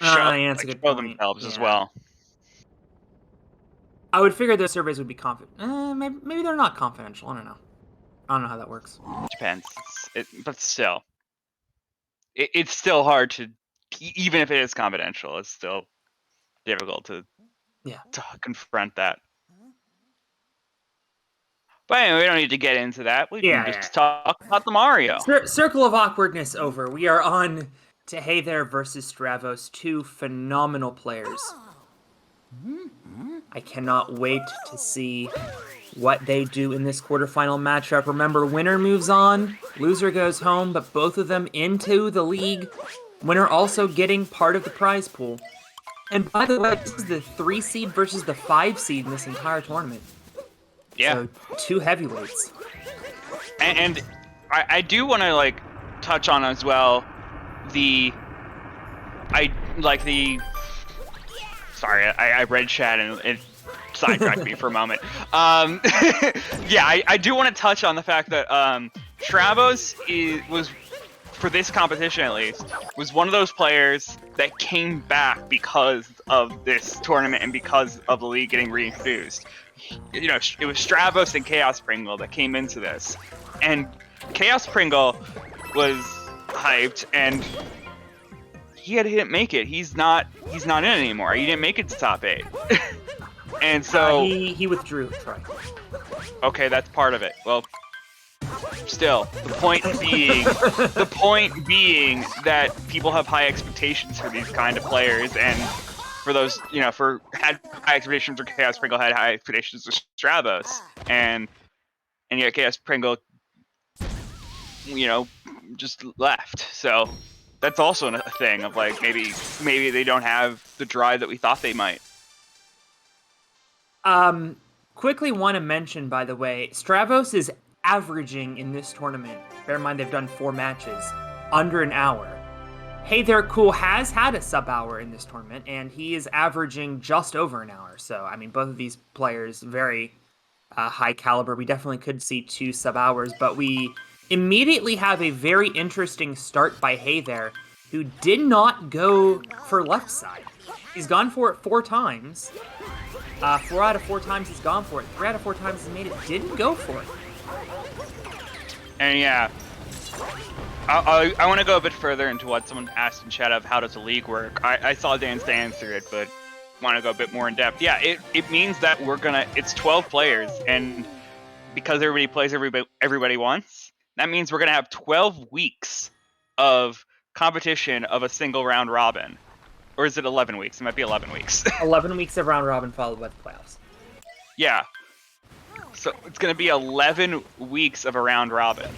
Yeah, that's a good show point. themselves as Yeah. well. I would figure those surveys would be maybe they're not confidential. I don't know. I don't know how that works. Depends. But still, it's still hard to, even if it is confidential, it's still difficult to confront that. But anyway, we don't need to get into that. We can just talk about the Mario. Circle of awkwardness over. We are on to Hey There versus Stravos, two phenomenal players. I cannot wait to see what they do in this quarterfinal matchup. Remember, winner moves on, loser goes home, but both of them into the league. Winner also getting part of the prize pool. And by the way, this is the 3 seed versus the 5 seed in this entire tournament. Yeah. So, two heavyweights. And I do want to touch on as well sorry, I read chat and it sidetracked me for a moment. Yeah, I do want to touch on the fact that Stravos was, for this competition at least, was one of those players that came back because of this tournament and because of the league getting reintroduced. You know, it was Stravos and Chaos Pringle that came into this, and Chaos Pringle was hyped, and he didn't make it. He's not in anymore. He didn't make it to top 8. And so he withdrew. Sorry. Okay, that's part of it. Well, still, the point being that people have high expectations for these kind of players, and for those, had high expectations for Chaos Pringle, had high expectations with Stravos, and yet Chaos Pringle, just left. So that's also a thing of maybe they don't have the drive that we thought they might. Quickly want to mention, by the way, Stravos is averaging in this tournament, bear in mind they've done 4 matches, under an hour. Hey There Cool has had a sub-hour in this tournament, and he is averaging just over an hour. So, I mean, both of these players, very high caliber. We definitely could see 2 sub-hours, but we immediately have a very interesting start by Hey There, who did not go for left side. He's gone for it 4 times. 4 out of 4 times he's gone for it. 3 out of 4 times he's made it. Didn't go for it. And yeah, I want to go a bit further into what someone asked in chat of how does the league work. I saw Dan's answer it, but want to go a bit more in depth. Yeah, it means that it's 12 players, and because everybody plays everybody once, that means we're gonna have 12 weeks of competition of a single round robin. Or is it 11 weeks? It might be 11 weeks. 11 weeks of round robin followed by the playoffs. Yeah. So it's going to be 11 weeks of a round robin,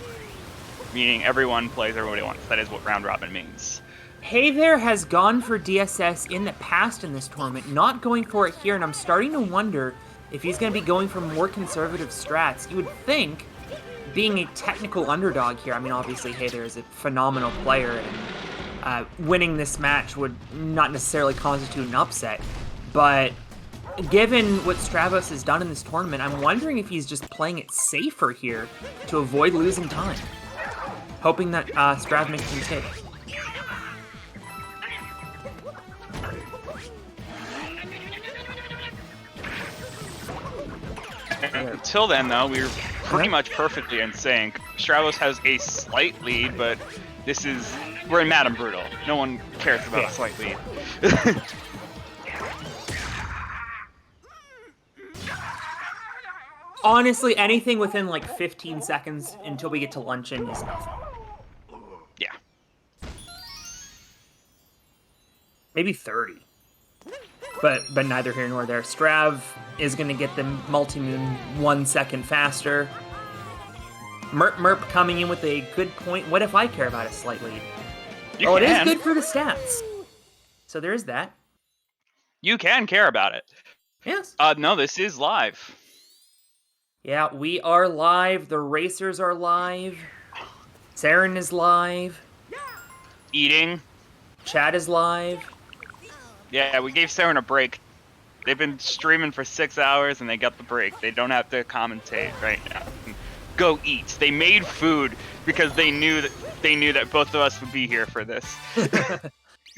meaning everyone plays everybody once. That is what round robin means. Hey There has gone for DSS in the past in this tournament, not going for it here, and I'm starting to wonder if he's going to be going for more conservative strats. You would think, being a technical underdog here, I mean, obviously Hey There is a phenomenal player, and winning this match would not necessarily constitute an upset, but given what Stravos has done in this tournament, I'm wondering if he's just playing it safer here to avoid losing time, hoping that Strav makes a mistake. Until then, though, we're pretty much perfectly in sync. Stravos has a slight lead, but we're in Madame Brutal. No one cares about a slight lead. Honestly, anything within 15 seconds until we get to Luncheon is nothing. Yeah. Maybe 30. But neither here nor there. Strav is going to get the multi-moon 1 second faster. Merp coming in with a good point. What if I care about a slight lead? It is good for the stats. So there is that. You can care about it. Yes. No, this is live. Yeah, we are live. The racers are live. Saren is live. Eating. Chat is live. Yeah, we gave Saren a break. They've been streaming for 6 hours and they got the break. They don't have to commentate right now. Go eat. They made food because they knew that both of us would be here for this.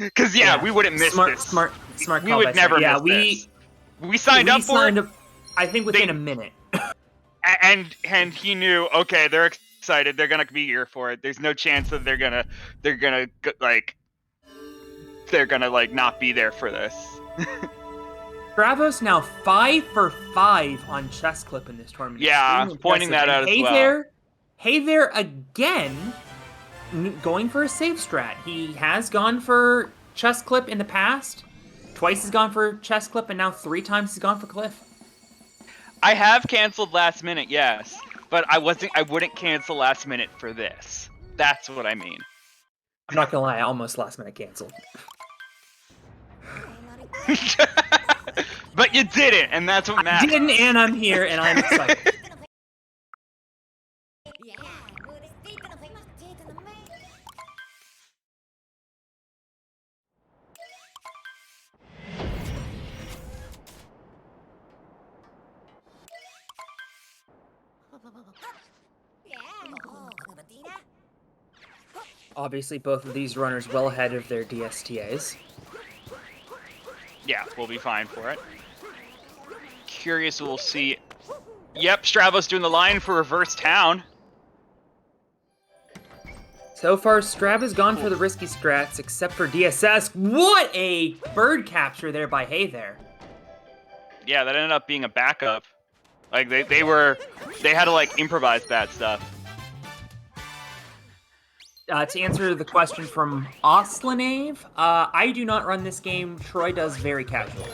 Because we wouldn't miss this. Smart We call. would never miss this. We signed up for it. I think within a minute. And he knew. Okay, they're excited. They're gonna be here for it. There's no chance that they're gonna not be there for this. Stravos now 5 for 5 on chest clip in this tournament. Yeah, pointing that out as well. Hey there again, going for a safe strat. He has gone for chest clip in the past. Twice he's gone for chest clip, and now 3 times he's gone for cliff. I have canceled last minute, yes, but I wouldn't cancel last minute for this. That's what I mean. I'm not gonna lie, I almost last minute canceled. But you didn't, and that's what matters. I didn't, and I'm here, and I'm excited. Obviously, both of these runners well ahead of their DSTAs. Yeah, we'll be fine for it. Curious, we'll see. Yep, Stravos doing the line for reverse town. So far, Strav has gone for the risky strats, except for DSS. What a bird capture there by Hey There. Yeah, that ended up being a backup. Like, they had to, like, improvise that stuff. To answer the question from Oslanave, I do not run this game. Troy does very casually.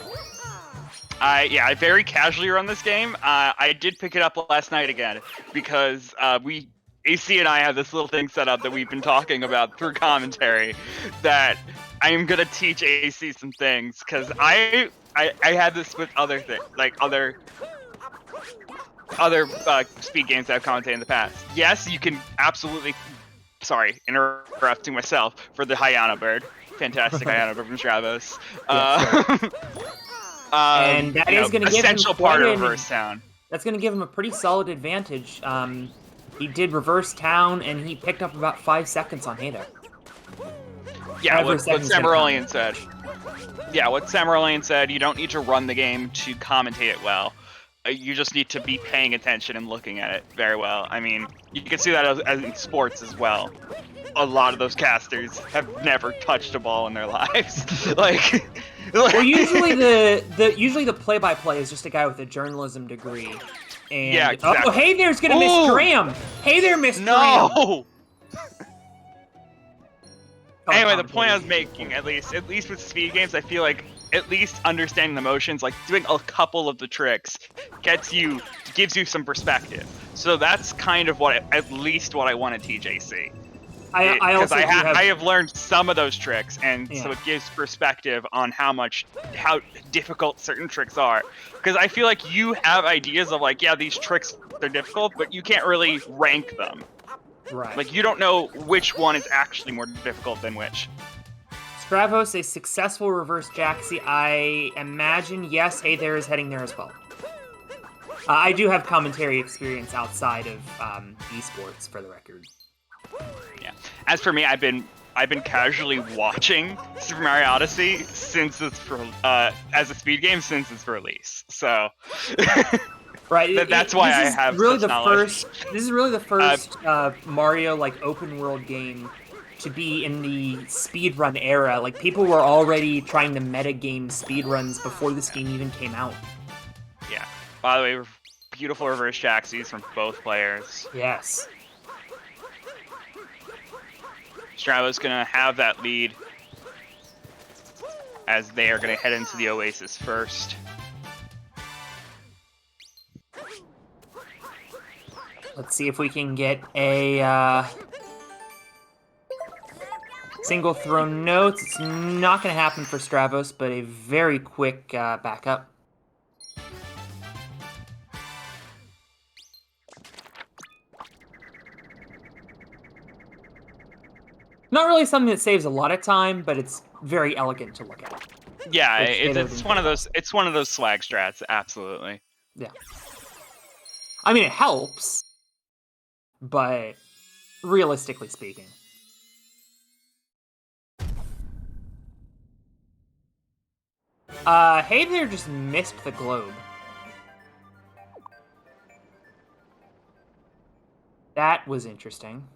I very casually run this game. I did pick it up last night again because AC and I have this little thing set up that we've been talking about through commentary that I am gonna teach AC some things because I had this with other things like other speed games that I've commentated in the past. Yes, you can absolutely. Sorry, interrupting myself for the Hyana bird. Fantastic Hyana bird from Stravos. And that is going to give him essential part of reverse town. That's going to give him a pretty solid advantage. He did reverse town, and he picked up about 5 seconds on Hey There. Yeah, what Samarolian said. Yeah, what Samarolian said, you don't need to run the game to commentate it well. You just need to be paying attention and looking at it very well. I mean, you can see that as in sports as well. A lot of those casters have never touched a ball in their lives. Well, usually the play-by-play is just a guy with a journalism degree. And, yeah, exactly. Oh, Hey There's gonna miss Graham. Hey There missed Graham. No. Anyway, the point I was making, at least with speed games, I feel like at least understanding the motions, like doing a couple of the tricks, gives you some perspective. So that's kind of at least what I want to teach AC. I have learned some of those tricks, and so it gives perspective on how difficult certain tricks are. Because I feel like you have ideas of like, yeah, these tricks they're difficult, but you can't really rank them. Right. Like you don't know which one is actually more difficult than which. Stravos, a successful reverse Jaxie. I imagine, yes, Hey There is heading there as well. I do have commentary experience outside of esports, for the record. Yeah. As for me, I've been casually watching Super Mario Odyssey since it's as a speed game since its release. So. Right. That's why I have really such knowledge. This is really the first Mario like open world game to be in the speedrun era. Like, people were already trying to metagame speedruns before this game even came out. Yeah. By the way, beautiful reverse Jaxies from both players. Yes. Stravos gonna have that lead as they are gonna head into the Oasis first. Let's see if we can get a single throw notes. It's not going to happen for Stravos, but a very quick backup. Not really something that saves a lot of time, but it's very elegant to look at. Yeah, it's one of those. It's one of those swag strats. Absolutely. Yeah. I mean, it helps, but realistically speaking. Hey there just missed the globe. That was interesting.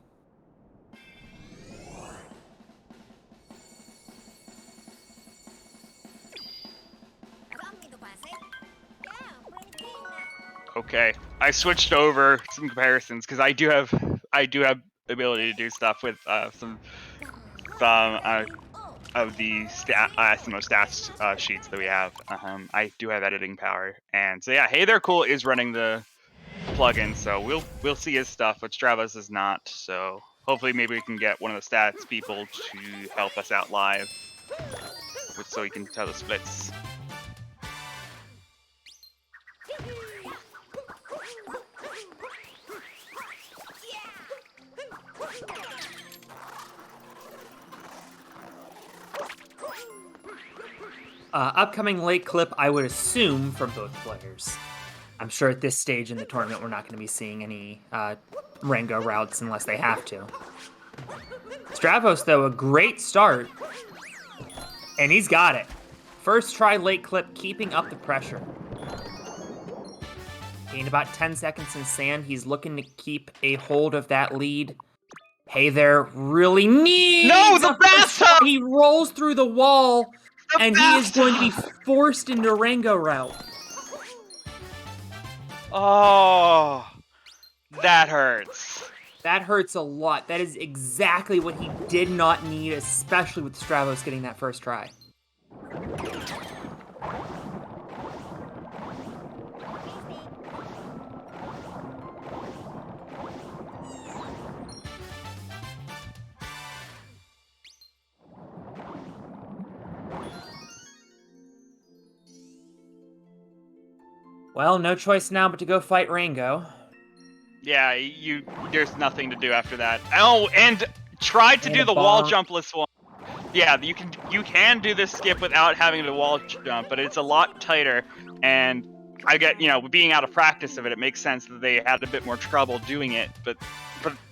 Okay, I switched over some comparisons because I do have the ability to do stuff with some of the SMO stats sheets that we have. I do have editing power, and so yeah, Hey There Cool is running the plugin, so we'll see his stuff, but Stravos is not. So hopefully, maybe we can get one of the stats people to help us out live, so we can tell the splits. Upcoming late clip, I would assume, from both players. I'm sure at this stage in the tournament, we're not going to be seeing any Rango routes unless they have to. Stravos, though, a great start. And he's got it. First try late clip, keeping up the pressure. Gained about 10 seconds in sand. He's looking to keep a hold of that lead. Hey There really needs the bathtub! He rolls through the wall, and he is going to be bathtub! forced into Rango route. Oh, that hurts. That hurts a lot. That is exactly what he did not need, especially with Stravos getting that first try. Well, no choice now but to go fight Rango. Yeah, there's nothing to do after that. Oh, and try to do the wall jumpless one. Yeah, you can do this skip without having to wall jump, but it's a lot tighter. And I get, being out of practice of it, it makes sense that they had a bit more trouble doing it. But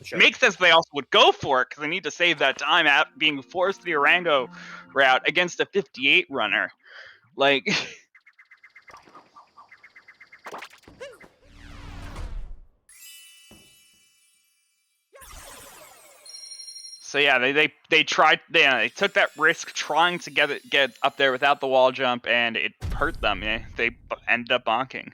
sure. It makes sense they also would go for it because they need to save that time at being forced to the Rango route against a 58 runner. Like. So yeah, they tried. They took that risk trying to get up there without the wall jump, and it hurt them. They ended up bonking.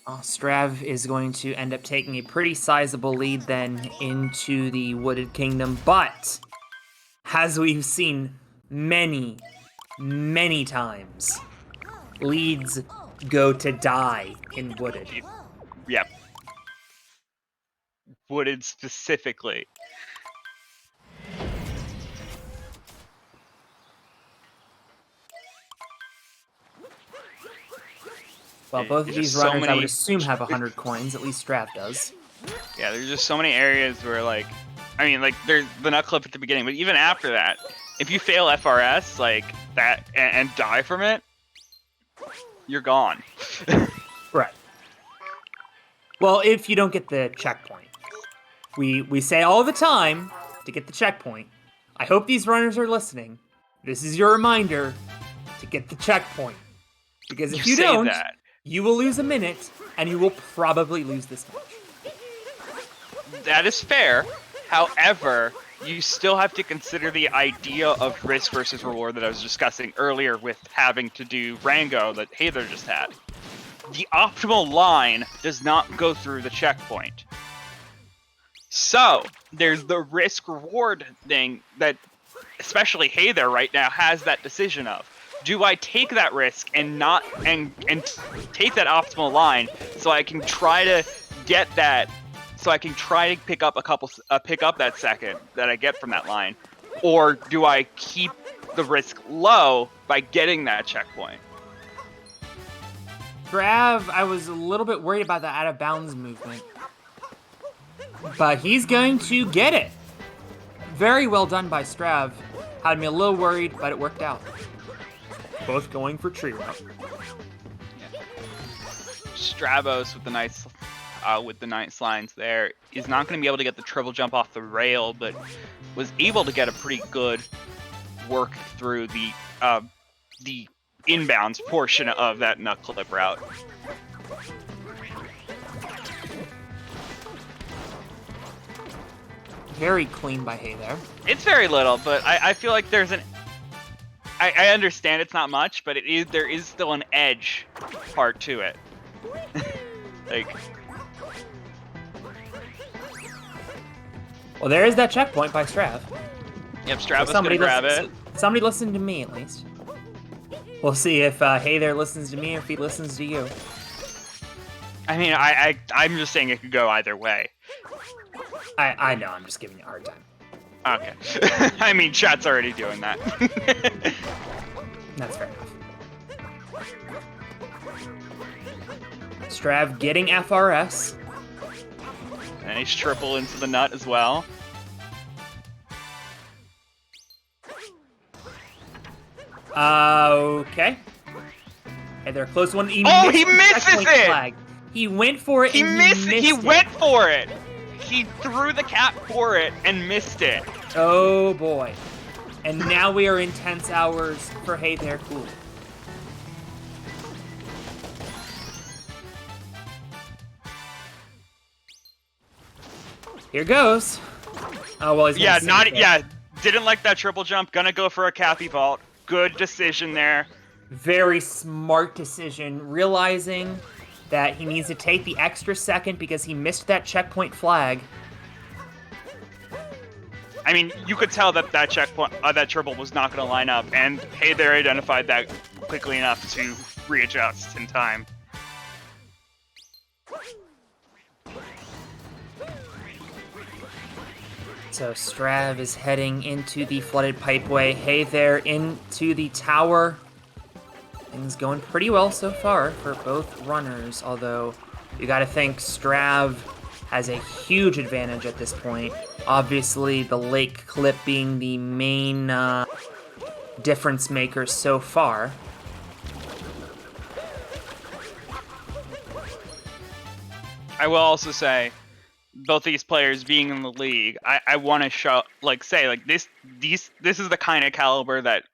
Strav is going to end up taking a pretty sizable lead then into the Wooded Kingdom, but as we've seen many, many times, leads go to die in Wooded. Yep. Wooded specifically. Well, both of these runners, I would assume, have 100 coins. At least Strav does. Yeah, there's just so many areas where, there's the nut clip at the beginning, but even after that, if you fail FRS, like that, and die from it, you're gone. Right. Well, if you don't get the checkpoint. We say all the time to get the checkpoint. I hope these runners are listening. This is your reminder to get the checkpoint. Because if you don't, you will lose a minute, and you will probably lose this match. That is fair. However, you still have to consider the idea of risk versus reward that I was discussing earlier with having to do Rango that Hey There just had. The optimal line does not go through the checkpoint. So, there's the risk-reward thing that, especially Hey There right now, has that decision of. Do I take that risk and take that optimal line so I can try to get that, so I can try to pick up that second that I get from that line, or do I keep the risk low by getting that checkpoint? Strav, I was a little bit worried about the out of bounds movement, but he's going to get it. Very well done by Strav. Had me a little worried, but it worked out. Both going for tree route. Stravos with the nice with the nice lines there. Is not going to be able to get the triple jump off the rail, but was able to get a pretty good work through the inbounds portion of that nut clip route. Very clean by Hey there. It's very little, but I feel like there's an... I understand it's not much, but there is still an edge part to it. Like... Well, there is that checkpoint by Strav. Yep, Stravos gonna grab it. Somebody listened to me, at least. We'll see if Hey there listens to me or if he listens to you. I mean, I'm just saying it could go either way. I know, I'm just giving you a hard time. Okay. I mean, chat's already doing that. That's fair enough. Strav getting FRS. Nice triple into the nut as well. Okay. Hey, they're close one. He misses it! Flag. He went for it. He missed it. He went for it. He threw the cap for it and missed it. Oh boy. And now we are in tense hours for Hey There Cool. Here goes. Oh well, he's didn't like that triple jump. Gonna go for a Cappy vault. Good decision there. Very smart decision, realizing that he needs to take the extra second because he missed that checkpoint flag. I mean, you could tell that that checkpoint, that triple was not going to line up, and Hey there identified that quickly enough to readjust in time. So Strav is heading into the flooded pipeway. Hey there into the tower. Things going pretty well so far for both runners, although you gotta think Strav has a huge advantage at this point. Obviously, the lake clip being the main difference maker so far. I will also say, both these players being in the league, I want to show, this is the kind of caliber that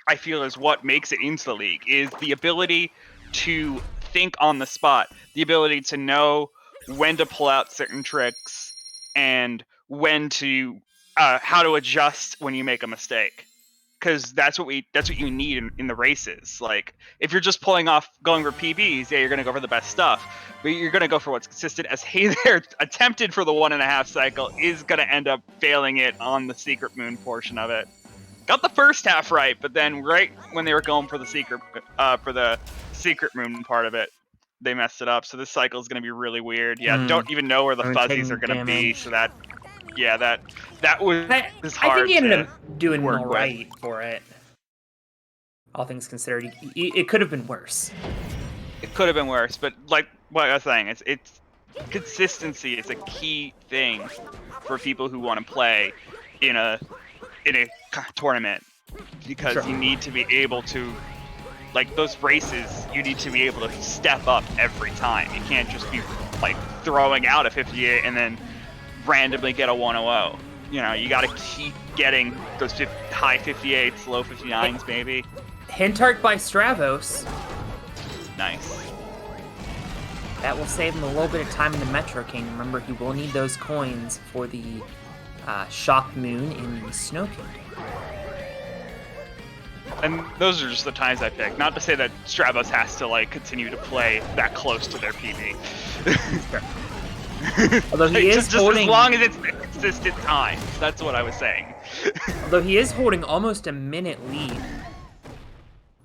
I feel is what makes it into the league, is the ability to think on the spot, the ability to know when to pull out certain tricks and when to how to adjust when you make a mistake, because that's what you need in the races. Like, if you're just going for PBs, yeah, you're gonna go for the best stuff, but you're gonna go for what's consistent. As Hey there attempted for the 1.5 cycle, is gonna end up failing it on the secret moon portion of it. Got the first half right, but then right when they were going for the secret moon part of it, they messed it up. So this cycle is going to be really weird. Yeah, don't even know where the fuzzies are going to be. So that was hard. I think he ended up doing all right for it. All things considered, it could have been worse. It could have been worse, but like what I was saying, it's consistency is a key thing for people who want to play in a tournament, because you need to be able to, like, those races, you need to be able to step up every time. You can't just be like throwing out a 58 and then randomly get a 100. You know, you got to keep getting those high 58s, low 59s, maybe. Hint art by Stravos. Nice. That will save him a little bit of time in the Metro Kingdom. Remember, he will need those coins for the Shock Moon in the Snow Kingdom. And those are just the times I pick. Not to say that Stravos has to, like, continue to play that close to their PB. Although he is holding... as long as it's consistent times. That's what I was saying. Although he is holding almost a minute lead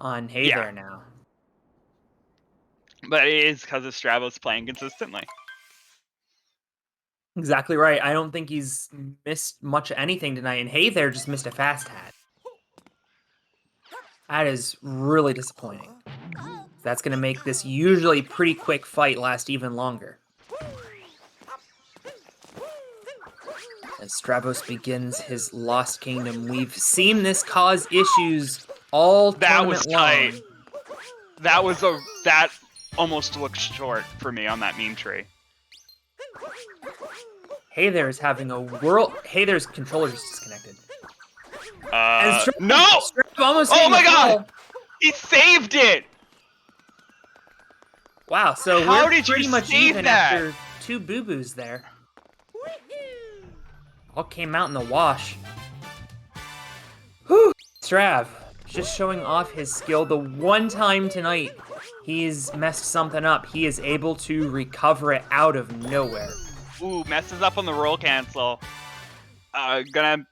on Hey there now. But it is because of Stravos playing consistently. Exactly right. I don't think he's missed much of anything tonight, and Hey there just missed a fast hat. That is really disappointing. That's going to make this usually pretty quick fight last even longer. As Stravos begins his Lost Kingdom, we've seen this cause issues all tournament long. That was that almost looked short for me on that meme tree. Hey there's having a world. Hey there's controller just disconnected. No! Strav almost Oh hitting my the god! ball. He saved it! Wow, so How we're did you pretty much save even that? after 2 boo-boos there. All came out in the wash. Whew. Strav, just showing off his skill. The one time tonight he's messed something up, he is able to recover it out of nowhere. Ooh, messes up on the roll cancel. Gonna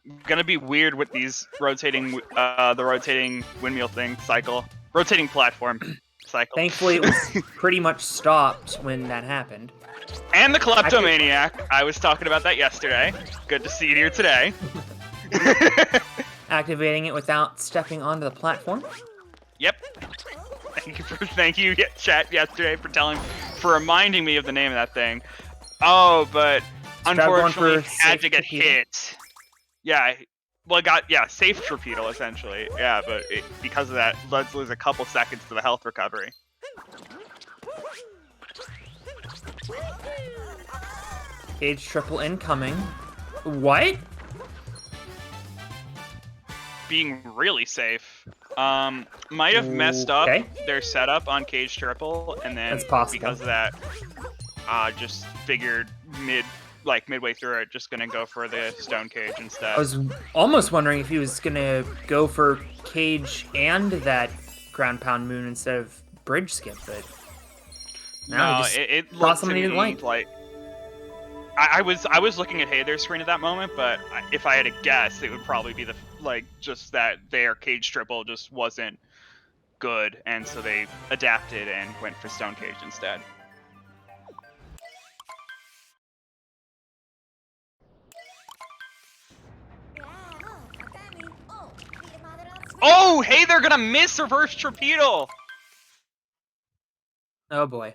be weird with these rotating, the rotating windmill thing cycle. Rotating platform cycle. Thankfully, it was pretty much stopped when that happened. And the kleptomaniac. I was talking about that yesterday. Good to see you here today. Activating it without stepping onto the platform. Yep. Thank you, chat yesterday for reminding me of the name of that thing. Oh, but unfortunately had to get hit. Yeah. Well, safe torpedo essentially. Yeah, but because of that, let's lose a couple seconds to the health recovery. Cage triple incoming. What? Being really safe. Might have messed up their setup on cage triple, and then because of that, just figured midway through it, just gonna go for the stone cage instead. I was almost wondering if he was gonna go for cage and that ground pound moon instead of bridge skip, but no, it looked to me like I was looking at Heythere's screen at that moment, but if I had to guess, it would probably be just that their cage triple just wasn't good, and so they adapted and went for stone cage instead. Oh, hey, they're gonna miss reverse torpedo! Oh boy.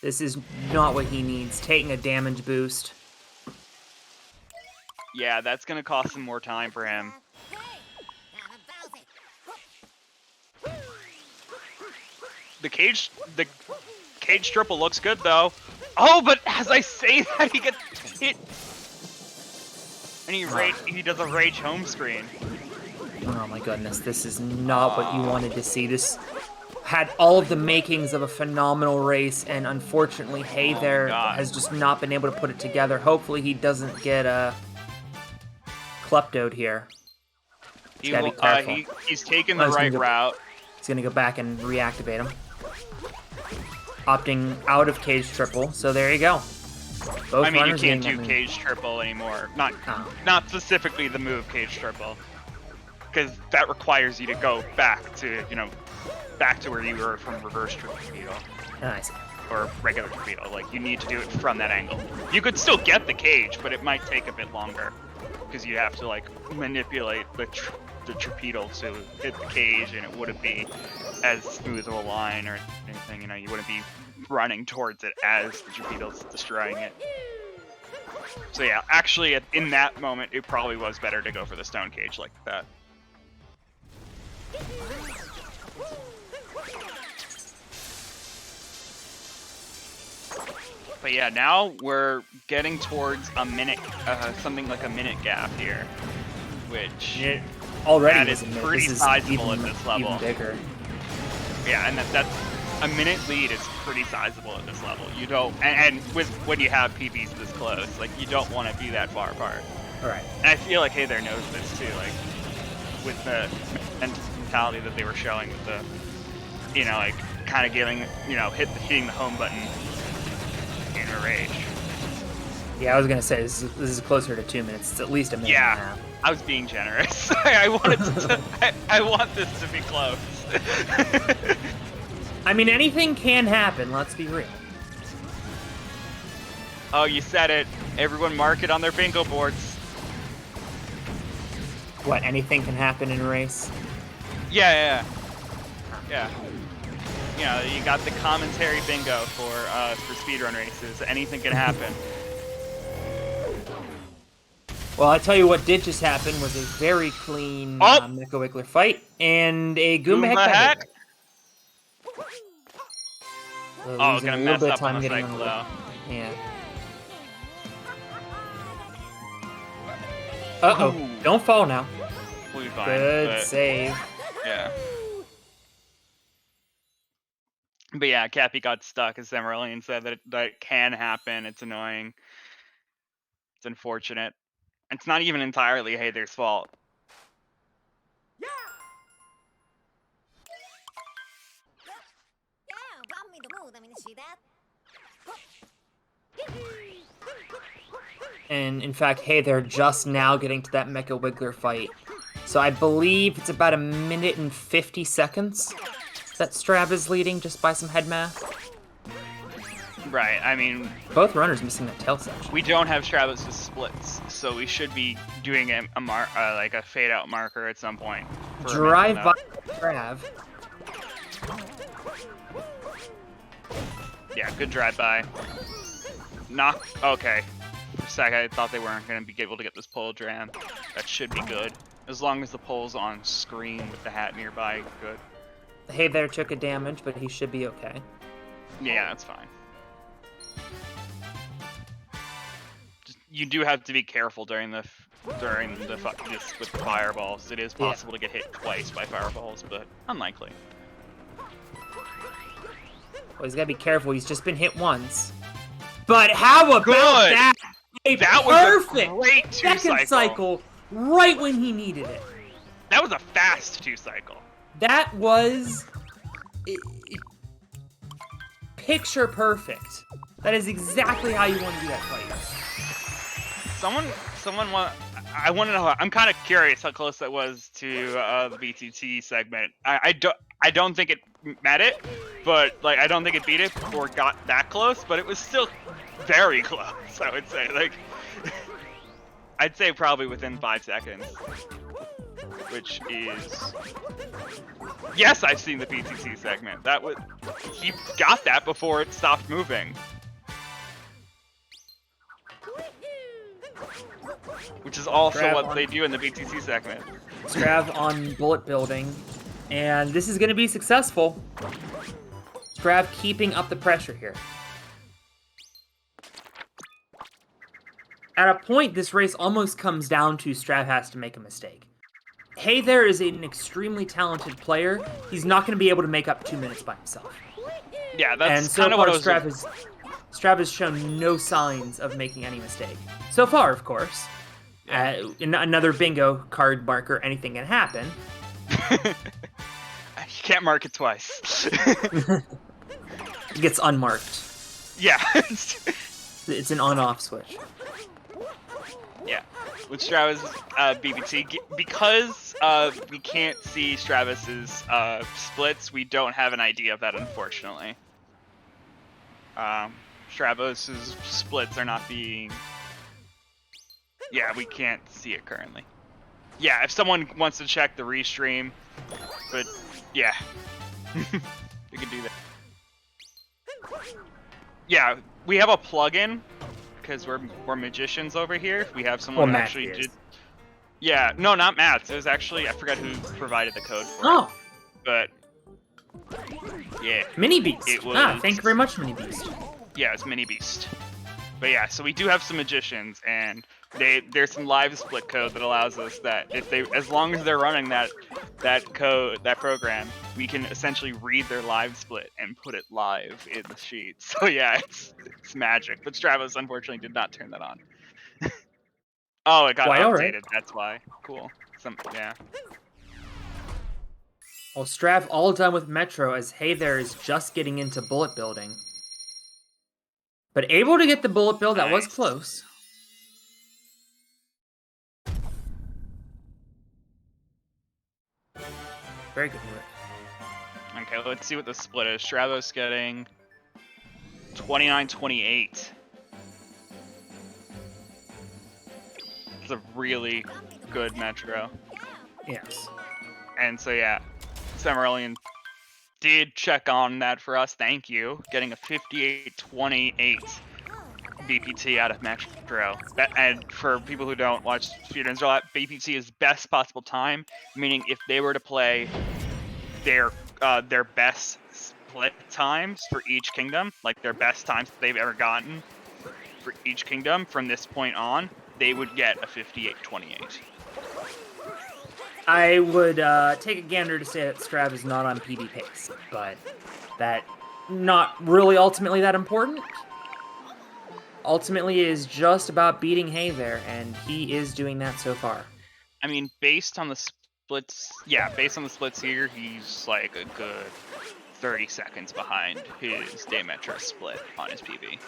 This is not what he needs. Taking a damage boost. Yeah, that's gonna cost him more time for him. The cage triple looks good though. Oh, but as I say that, he gets hit, and he does a rage home screen. Oh my goodness, this is not what you wanted to see. This had all of the makings of a phenomenal race, and unfortunately, Hey there has just not been able to put it together. Hopefully, he doesn't get kleptoed here. He's gotta be careful. He's taking the right route. He's gonna go back and reactivate him. Opting out of cage triple, so there you go. I mean, you can't do cage triple anymore. Not specifically the move cage triple, because that requires you to go back to where you were from reverse torpedo. Nice. Or regular torpedo. Like, you need to do it from that angle. You could still get the cage, but it might take a bit longer, because you have to manipulate the torpedo to hit the cage, and it wouldn't be as smooth of a line or anything. You wouldn't be running towards it as the torpedo's destroying it. So yeah, actually, in that moment, it probably was better to go for the stone cage like that. But yeah, now we're getting towards a minute, something like a minute gap here, which already is pretty sizable at this level. Even bigger. Yeah, and that's a minute lead is pretty sizable at this level. You don't, and when you have PBs this close, you don't want to be that far apart. All right. And I feel like Hey there knows this too, with the mentality that they were showing with the, kind of giving, hitting the home button in a rage. Yeah, I was gonna say this is closer to 2 minutes. It's at least a minute. Yeah, and a half. I was being generous. I want this to be close. I mean, anything can happen. Let's be real. Oh, you said it. Everyone mark it on their bingo boards. What? Anything can happen in a race? Yeah. You got the commentary bingo for speedrun races. Anything can happen. Well, I tell you what did just happen was a very clean Mecha Wiggler fight and a Goomba Heck. Gonna mess up on the cycle though. Yeah. Uh-oh. Ooh. Don't fall now. We'll be fine. Good save. Yeah. But yeah, Cappy got stuck, as Emeralian said, that can happen. It's annoying. It's unfortunate. It's not even entirely Hey There's fault. And in fact, hey, they're just now getting to that Mecha Wiggler fight. So I believe it's about 1 minute and 50 seconds that Strav is leading just by some head math. Right, I mean... Both runners missing that tail section. We don't have Stravos' splits, so we should be doing like a fade-out marker at some point. Drive by Strav. Yeah, good drive-by. Knock... Okay. For a sec, I thought they weren't going to be able to get this pole jam. That should be good. As long as the pole's on screen with the hat nearby, good. Hey there took a damage, but he should be okay. Yeah, that's fine. You do have to be careful during the with the fireballs. It is possible to get hit twice by fireballs, but unlikely. Well, he's gotta be careful. He's just been hit once. But how about Good. that? That Perfect was a great second cycle right when he needed it. That was a fast 2-cycle. That was picture perfect. That is exactly how you want to do that fight. I want to know. I'm kind of curious how close that was to the BTT segment. I don't think it met it, but like I don't think it beat it or got that close. But it was still very close. I would say I'd say probably within 5 seconds, which is yes. I've seen the BTT segment. He got that before it stopped moving. Which is also what they do in the BTC segment. Strav on bullet building, and this is going to be successful. Strav keeping up the pressure here. At a point, this race almost comes down to Strav has to make a mistake. Hey there is an extremely talented player. He's not going to be able to make up 2 minutes by himself. Yeah, that's and so kind of far, what Strav has shown no signs of making any mistake. So far, of course. Another bingo card marker, anything can happen. You can't mark it twice. It gets unmarked. Yeah. It's an on-off switch. Yeah. With Stravos' BBT, because we can't see Stravos' splits, we don't have an idea of that, unfortunately. Stravos' splits are not being... Yeah, we can't see it currently. Yeah, if someone wants to check the restream, but yeah, we can do that. Yeah, we have a plugin because we're magicians over here. We have someone who actually did. Yeah, no, not Matt. It was actually I forgot who provided the code for it. But yeah, Mini Beast. It was... thank you very much, Mini Beast. Yeah, it's Mini Beast. But yeah, so we do have some magicians, and there's some live split code that allows us that as long as they're running that program, we can essentially read their live split and put it live in the sheet. So yeah, it's magic. But Stravos unfortunately did not turn that on. Oh, it got updated. Right. That's why. Cool. Yeah. Well, Strav all done with Metro as Hey there is just getting into bullet building. But able to get the bullet build, that was close. Very good work. Okay, let's see what the split is. Stravos getting 29-28. It's a really good Metro. Yes. And so yeah, Semeralian did check on that for us. Thank you. Getting a 58-28 BPT out of Metro. And for people who don't watch speedruns, BPT is best possible time, meaning if they were to play their best split times for each kingdom, like their best times they've ever gotten for each kingdom from this point on, they would get a 58-28. I would take a gander to say that Strav is not on PB pace, but that not really ultimately that important. Ultimately, it is just about beating Hey there, and he is doing that so far. I mean, based on the splits here, he's like a good 30 seconds behind his day metro split on his PB.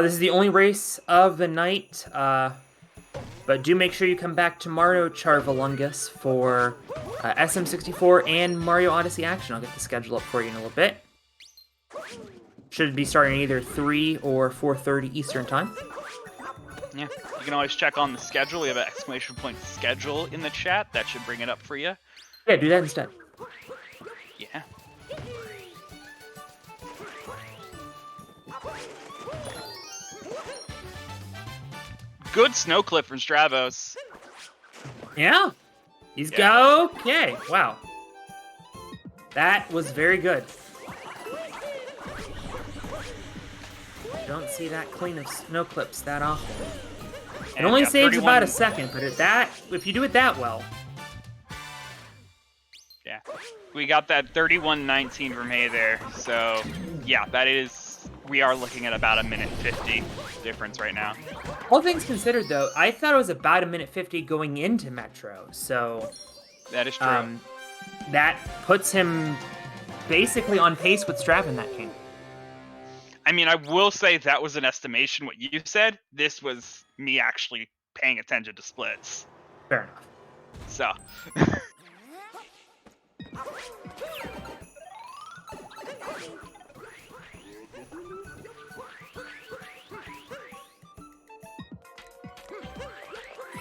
This is the only race of the night, but do make sure you come back tomorrow, Charvalungus, for SM64 and Mario Odyssey action. I'll get the schedule up for you in a little bit. Should be starting either 3 or 4:30 Eastern time. Yeah, you can always check on the schedule. We have an exclamation point schedule in the chat. That should bring it up for you. Yeah, do that instead. Yeah. Good snow clip from Stravos. Yeah. He's go. Okay. Wow. That was very good. Don't see that clean of snow clips that often. It only saves about a second, but if you do it that well. Yeah. We got that 31:19 from Hey there. So, yeah, we are looking at about a minute 50 difference right now. All things considered, though, I thought it was about a minute 50 going into Metro, so... That is true. That puts him basically on pace with Strav in that game. I mean, I will say that was an estimation, what you said. This was me actually paying attention to splits. Fair enough. So.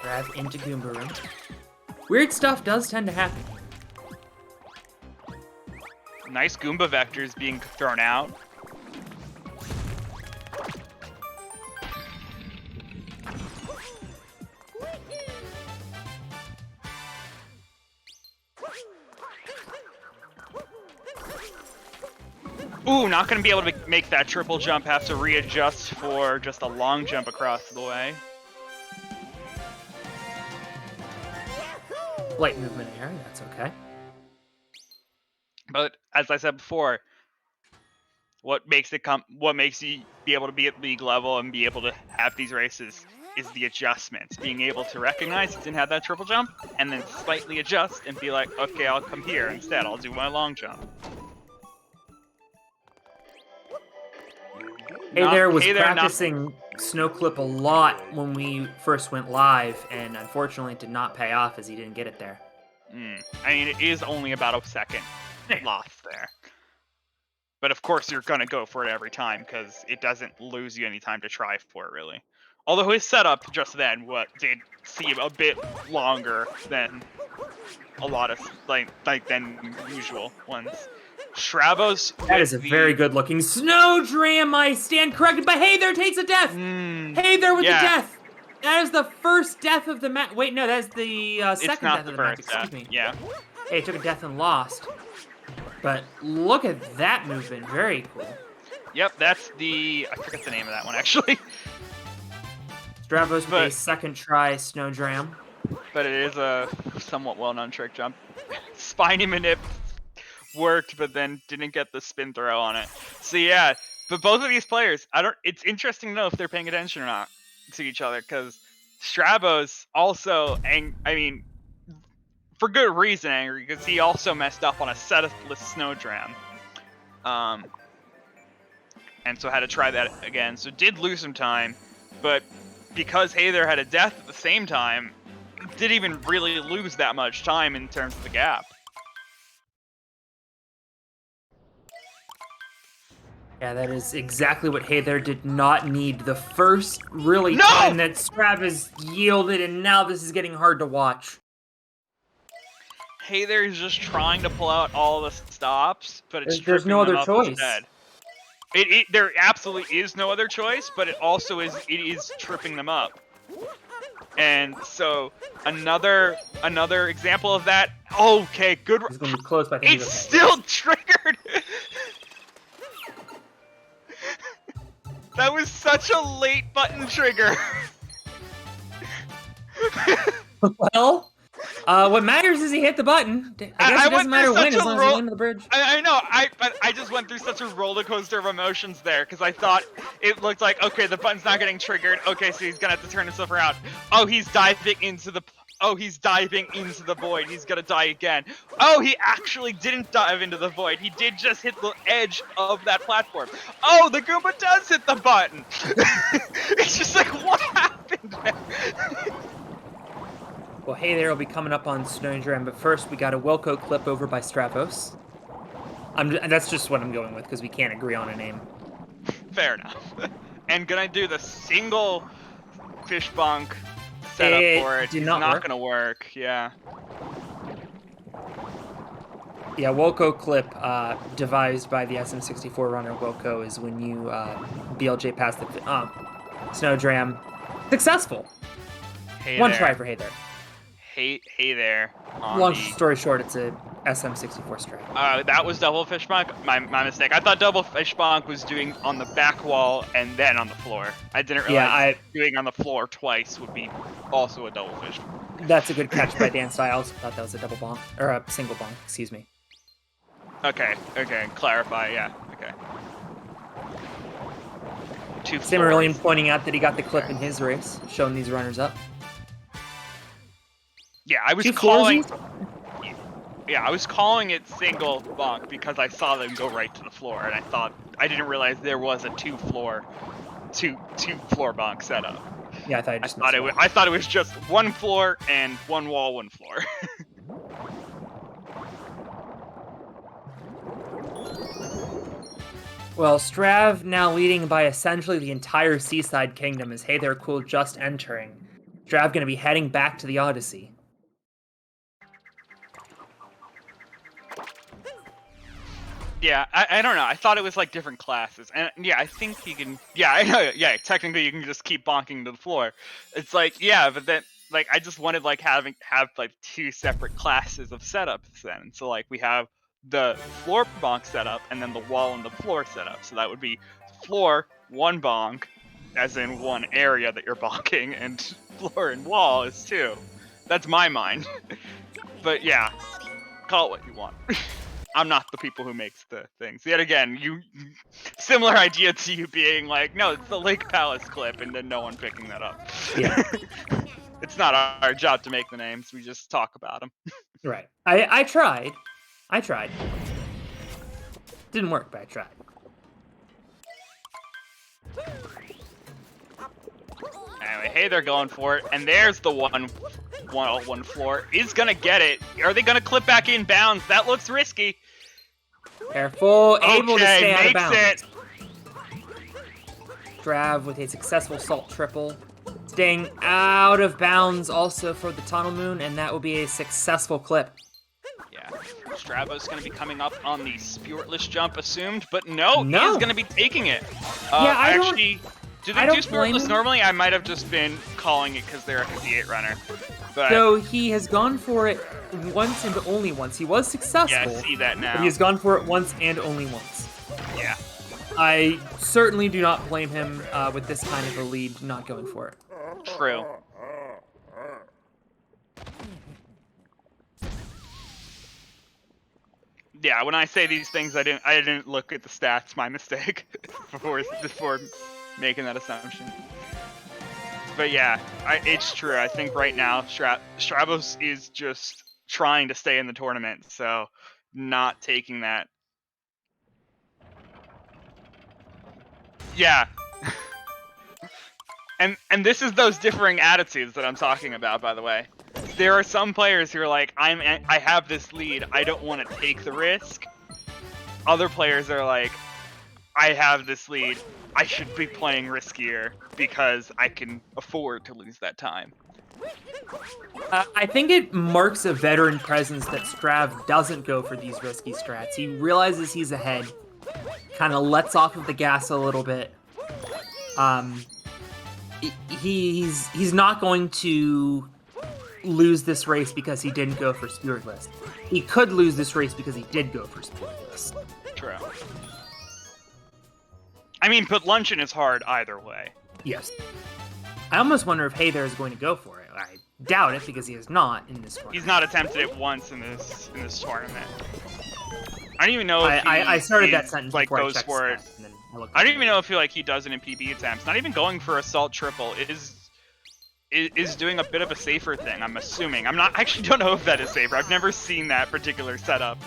Strav into Goomba Room. Weird stuff does tend to happen. Nice Goomba vectors being thrown out. Ooh, not going to be able to make that triple jump. Have to readjust for just a long jump across the way. Light movement here, that's okay. But as I said before, what makes you be able to be at league level and be able to have these races is the adjustments. Being able to recognize he didn't have that triple jump and then slightly adjust and be like, okay, I'll come here instead. I'll do my long jump. Hey there was practicing Snowclip a lot when we first went live, and unfortunately it did not pay off as he didn't get it there. I mean, it is only about a second lost there. But of course you're going to go for it every time, because it doesn't lose you any time to try for it, really. Although his setup just then did seem a bit longer than a lot of, than usual ones. Stravos. That is a very good looking snow dram. I stand corrected, but Hey there takes a death. Hey there with the death. That is the first death of the match. Wait, no, that's the second death of the match. Excuse me. Yeah. Hey, took a death and lost. But look at that movement. Very cool. Yep, that's I forget the name of that one actually. Stravos with a second try snow dram. But it is a somewhat well-known trick jump. Spiny manip worked, but then didn't get the spin throw on it. So yeah, but both of these players, it's interesting to know if they're paying attention or not to each other, because Stravos also, I mean, for good reason angry, because he also messed up on a setless snow dram. And so had to try that again. So did lose some time, but because Hey there had a death at the same time, didn't even really lose that much time in terms of the gap. Yeah, that is exactly what Hey there did not need. The first time that Strav has yielded, and now this is getting hard to watch. Hey there is just trying to pull out all the stops, but there's no other choice. Instead. There absolutely is no other choice, but it also is tripping them up. And so another example of that. Okay, good. It's gonna be close, but it's still triggered. That was such a late button trigger. Well, what matters is he hit the button. I guess it doesn't matter when, as long as he landed the bridge. I know, but I just went through such a roller coaster of emotions there, because I thought it looked like, okay, the button's not getting triggered. Okay, so he's gonna have to turn himself around. Oh, he's diving into the void. He's gonna die again. Oh, he actually didn't dive into the void. He did just hit the edge of that platform. Oh, the Goomba does hit the button. It's just like, what happened? Well, hey there will be coming up on Snowdram, but first we got a Wilco clip over by Stravos. That's just what I'm going with, because we can't agree on a name. Fair enough. And gonna do the single fish bonk setup for it. It's not gonna work, yeah. Yeah, Wilco clip devised by the SM64 runner Wilco is when you BLJ past the Snowdram. Successful! Hey One there. try for hey there. Hey there. Long story short, it's a SM64 strat. That was double fish bonk? My mistake. I thought double fish bonk was doing on the back wall and then on the floor. I didn't realize doing on the floor twice would be also a double fish. That's a good catch by Dan Styles. Thought that was a double bonk, or a single bonk, excuse me. Okay, clarify, yeah, okay. Simmerlian pointing out that he got the clip in his race, showing these runners up. Yeah, I was calling. Yeah, I was calling it single bonk because I saw them go right to the floor, and I didn't realize there was a two floor bonk setup. Yeah, I thought it was just one floor and one wall, one floor. Well, Strav now leading by essentially the entire Seaside Kingdom as Hey There Cool just entering. Strav gonna be heading back to the Odyssey. Yeah, I don't know. I thought it was like different classes, and yeah, I think you can. Yeah, I know. Yeah, technically you can just keep bonking to the floor. It's like, yeah, but then like I just wanted like have like two separate classes of setups then. So like we have the floor bonk setup and then the wall and the floor setup. So that would be floor one bonk, as in one area that you're bonking, and floor and wall is two. That's my mind. But yeah, call it what you want. I'm not the people who makes the things. Yet again, similar idea to you being like, no, it's the Lake Palace clip, and then no one picking that up. Yeah. It's not our job to make the names. We just talk about them. Right. I tried. Didn't work, but I tried. Anyway, hey, they're going for it, and there's the one floor. Is gonna get it. Are they gonna clip back in bounds? That looks risky. Careful, able to stay out of bounds. It. Strav with a successful salt triple. Staying out of bounds also for the Tunnel Moon, and that will be a successful clip. Yeah, Stravos going to be coming up on the Spiritless jump assumed, but no. He's going to be taking it. Yeah, do they do Spiritless normally? I might have just been calling it because they're a 58 runner. But so he has gone for it once and only once. He was successful. Yeah, I see that now. But he has gone for it once and only once. Yeah. I certainly do not blame him with this kind of a lead not going for it. True. Yeah, when I say these things, I didn't look at the stats. My mistake before making that assumption. But yeah, it's true. I think right now Stravos is just trying to stay in the tournament, so not taking that. Yeah. And this is those differing attitudes that I'm talking about, by the way. There are some players who are like, I have this lead, I don't want to take the risk. Other players are like, I have this lead, I should be playing riskier because I can afford to lose that time. I think it marks a veteran presence that Strav doesn't go for these risky strats. He realizes he's ahead, kind of lets off of the gas a little bit. He's not going to lose this race because he didn't go for Spiritless. He could lose this race because he did go for Spiritless. True. I mean, but Luncheon is hard either way. Yes. I almost wonder if Hey There is going to go for it. I doubt it because he is not in this tournament. He's not attempted it once in this tournament. I don't even know if I started that sentence like before goes I checked for it. stats, and then I looked I don't even know if he does it in PB attempts. Not even going for assault triple is doing a bit of a safer thing. I'm assuming. I actually don't know if that is safer. I've never seen that particular setup.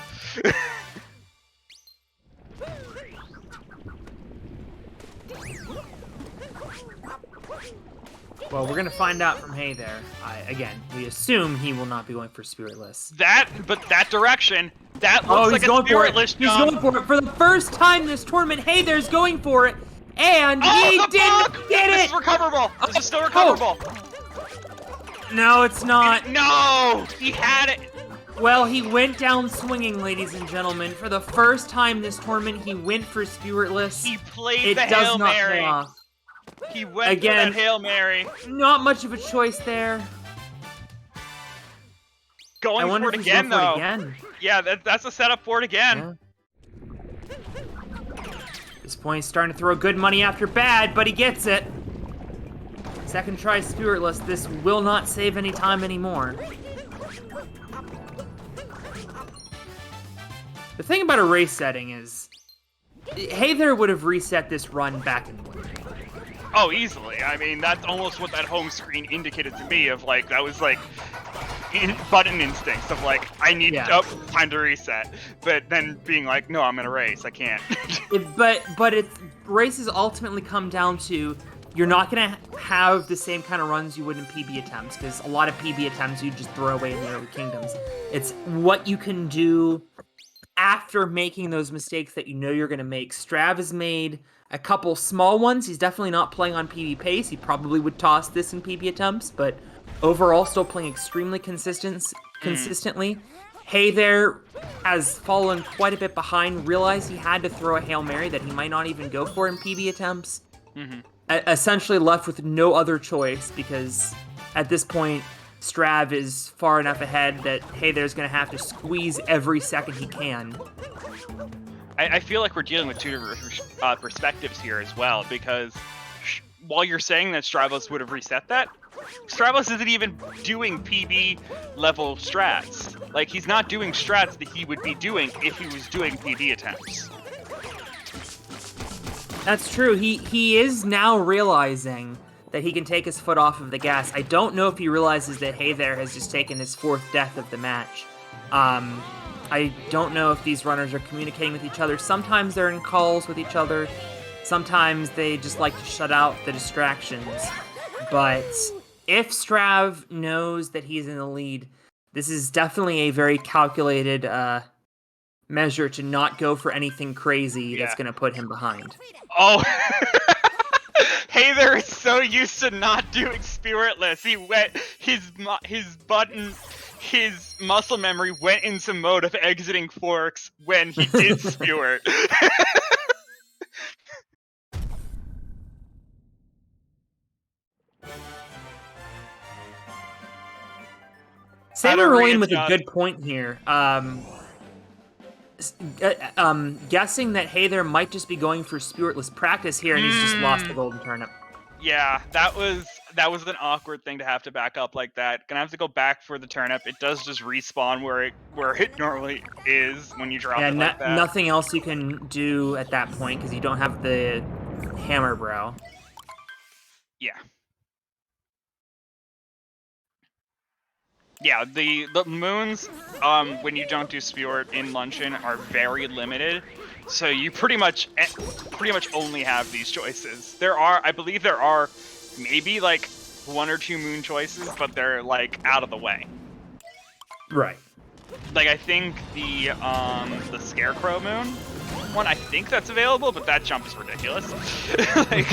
Well, we're gonna find out from Hey There. Again, we assume he will not be going for Spiritless. But that direction, that looks like a Spiritless jump. He's going for it for the first time this tournament. Hey There's going for it, and he didn't get it. This is recoverable. This is still recoverable. No, it's not. No, he had it. Well, he went down swinging, ladies and gentlemen. For the first time this tournament, he went for Spiritless. He played the Hail Mary. He went again, for that Hail Mary. Not much of a choice there. Going for it again, though. Yeah, that's a setup for it again. Yeah. At this point, he's starting to throw good money after bad, but he gets it. Second try Spiritless. This will not save any time anymore. The thing about a race setting is, Hey There would have reset this run back in winter. Oh, easily. I mean, that's almost what that home screen indicated to me of, like, that was, like, button instincts of, like, I need time to reset. But then being like, no, I'm in a race. I can't. But races ultimately come down to you're not going to have the same kind of runs you would in PB attempts, because a lot of PB attempts you just throw away in the early kingdoms. It's what you can do after making those mistakes that you know you're going to make. Strav has made a couple small ones. He's definitely not playing on PB pace. He probably would toss this in PB attempts, but overall still playing extremely consistently. Hey There has fallen quite a bit behind, realized he had to throw a Hail Mary that he might not even go for in PB attempts. Essentially left with no other choice, because at this point, Strav is far enough ahead that Hey There's going to have to squeeze every second he can. I feel like we're dealing with two different perspectives here as well, because while you're saying that Stravos would have reset that, Stravos isn't even doing PB level strats. Like, he's not doing strats that he would be doing if he was doing PB attempts. That's true. He is now realizing that he can take his foot off of the gas. I don't know if he realizes that Hey There has just taken his 4th death of the match. I don't know if these runners are communicating with each other. Sometimes they're in calls with each other. Sometimes they just like to shut out the distractions. But if Strav knows that he's in the lead, this is definitely a very calculated measure to not go for anything crazy that's going to put him behind. Oh, Hey There is so used to not doing Spiritless. He went, his muscle memory went into mode of exiting forks when he did Spirit. Samuel rolling with a good point here. Guessing that Hey There might just be going for Spiritless practice here, and he's just lost the golden turnip. Yeah, that was an awkward thing to have to back up like that. Gonna have to go back for the turnip. It does just respawn where it normally is when you drop it like that. Nothing else you can do at that point because you don't have the hammer brow. Yeah. Yeah, the moons, when you don't do Spirit in Luncheon, are very limited. So you pretty much only have these choices. I believe there are maybe like 1 or 2 moon choices, but they're like out of the way. Right. Like, I think the Scarecrow moon one, I think that's available, but that jump is ridiculous. Like,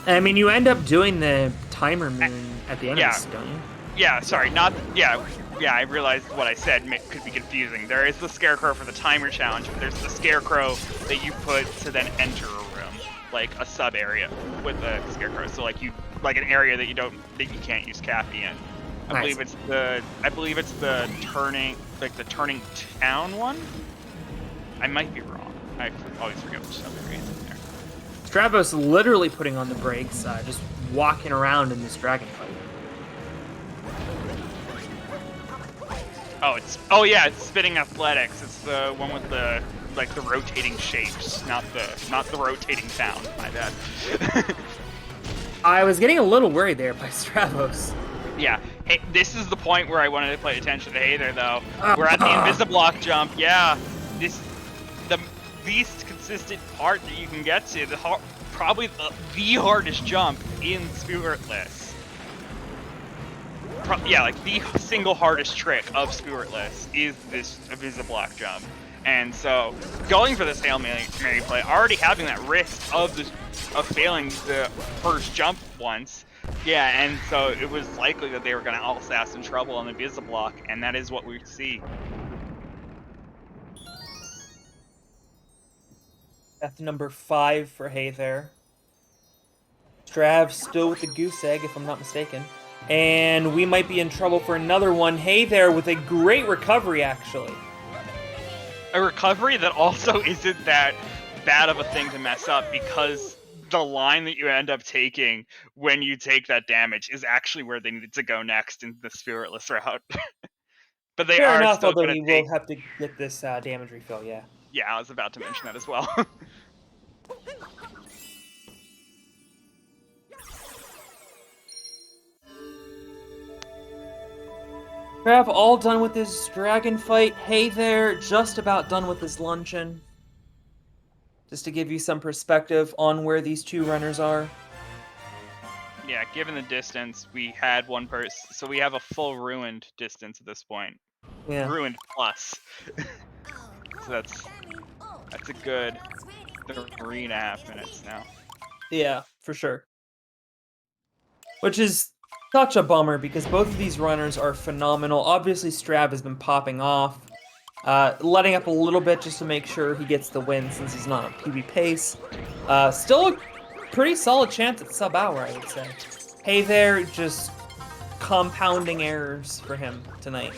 I mean, you end up doing the timer moon at the end of this, don't you? Yeah, sorry, yeah, I realized what I said could be confusing. There is the Scarecrow for the timer challenge, but there's the Scarecrow that you put to then enter a room, like a sub area with the Scarecrow. So like an area that you can't use Cappy in. I believe it's the turning town one. I might be wrong. I always forget which sub area is in there. Stravos literally putting on the brakes, just walking around in this dragon fight. Oh yeah, it's Spitting Athletics. It's the one with the like the rotating shapes, not the rotating sound. My bad. I was getting a little worried there by Stravos. Yeah. Hey, this is the point where I wanted to pay attention to Hey there though. We're at the Invisiblock jump. Yeah. The least consistent part that you can get to. Probably the hardest jump in Spiritless. Yeah, like the single hardest trick of Spiritless is this Invisiblock jump. And so, going for this Hail Mary play, already having that risk of failing the first jump once, yeah, and so it was likely that they were going to all sass in trouble on the Invisiblock, and that is what we see. Death number 5 for Hey there. Strav still with the goose egg, if I'm not mistaken. And we might be in trouble for another one. Hey there with a great recovery, actually. A recovery that also isn't that bad of a thing to mess up, because the line that you end up taking when you take that damage is actually where they needed to go next in the Spiritless route. But they Fair are enough, still although going he to take... will have to get this damage refill, yeah. Yeah, I was about to mention that as well. Trav all done with his dragon fight. Hey there, just about done with his luncheon. Just to give you some perspective on where these two runners are. Yeah, given the distance, we had one person, so we have a full ruined distance at this point. Yeah. Ruined plus. So that's a good 3.5 minutes now. Yeah, for sure. Which is such a bummer, because both of these runners are phenomenal. Obviously, Strav has been popping off. Letting up a little bit just to make sure he gets the win since he's not on PB pace. Still a pretty solid chance at sub-hour, I would say. Hey there, just compounding errors for him tonight.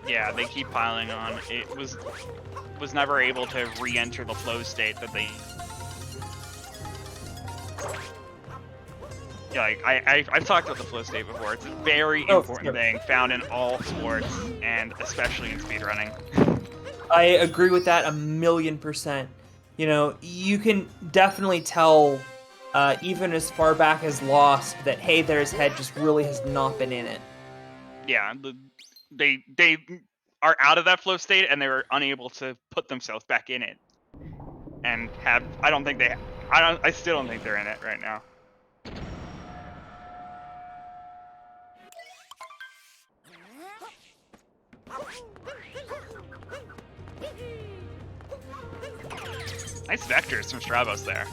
Yeah, they keep piling on. It was never able to re-enter the flow state that they... Yeah, like, I've talked about the flow state before. It's a very important thing found in all sports, and especially in speedrunning. I agree with that 1,000,000%. You know, you can definitely tell, even as far back as Lost, that Hey There's head just really has not been in it. Yeah, they are out of that flow state, and they were unable to put themselves back in it. And I still don't think they're in it right now. Nice vectors from Stravos there.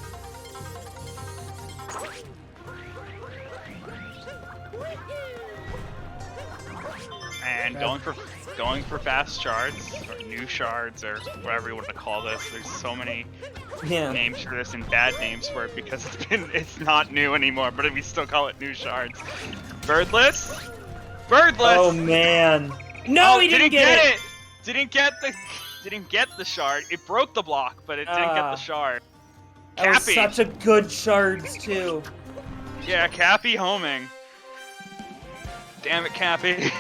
And going for fast shards, or new shards, or whatever you want to call this. There's so many names for this and bad names for it because it's not new anymore, but we still call it new shards. Birdless? Birdless! Oh man. No, he didn't get it! Didn't get the shard. It broke the block, but it didn't get the shard. That was such a good shards too. Yeah, Cappy homing. Damn it, Cappy.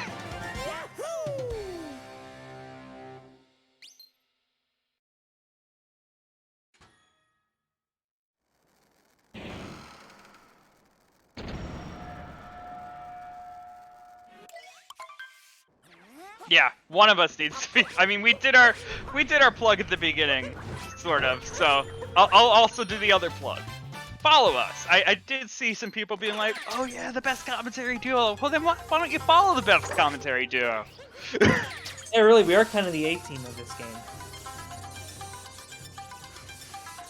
Yeah, one of us needs to be. I mean, we did our plug at the beginning, sort of. So I'll also do the other plug. Follow us. I did see some people being like, "Oh yeah, the best commentary duo." Well then, why don't you follow the best commentary duo? Yeah, really, we are kind of the A-team of this game.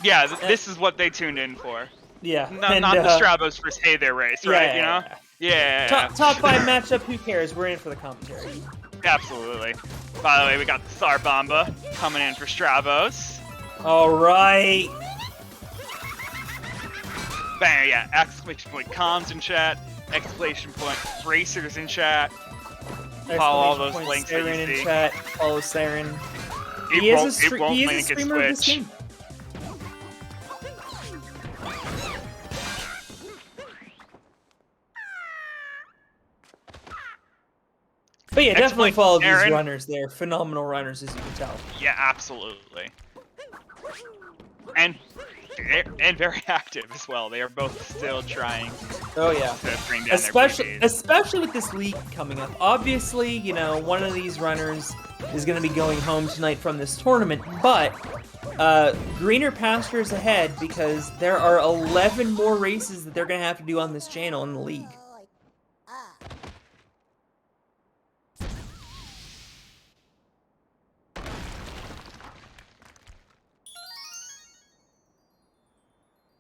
Yeah, this is what they tuned in for. Yeah, not the Stravos versus Hey There race, right? Yeah, you know? Yeah. Top 5 matchup. Who cares? We're in for the commentary. Absolutely. By the way, we got the Star Bomba coming in for Stravos. All right. Bang, yeah. Exclamation point comms in chat. Exclamation point racers in chat. Follow all those links that you see. In chat. Follow Saren. He is a make it streamer of this switch. game. But yeah, definitely follow these Aaron. runners. They're phenomenal runners, as you can tell. Yeah, absolutely. And very active as well. They are both still trying Oh yeah, to bring down their PVs. especially with this league coming up. Obviously, you know, one of these runners is going to be going home tonight from this tournament, but greener pastures ahead because there are 11 more races that they're going to have to do on this channel in the league.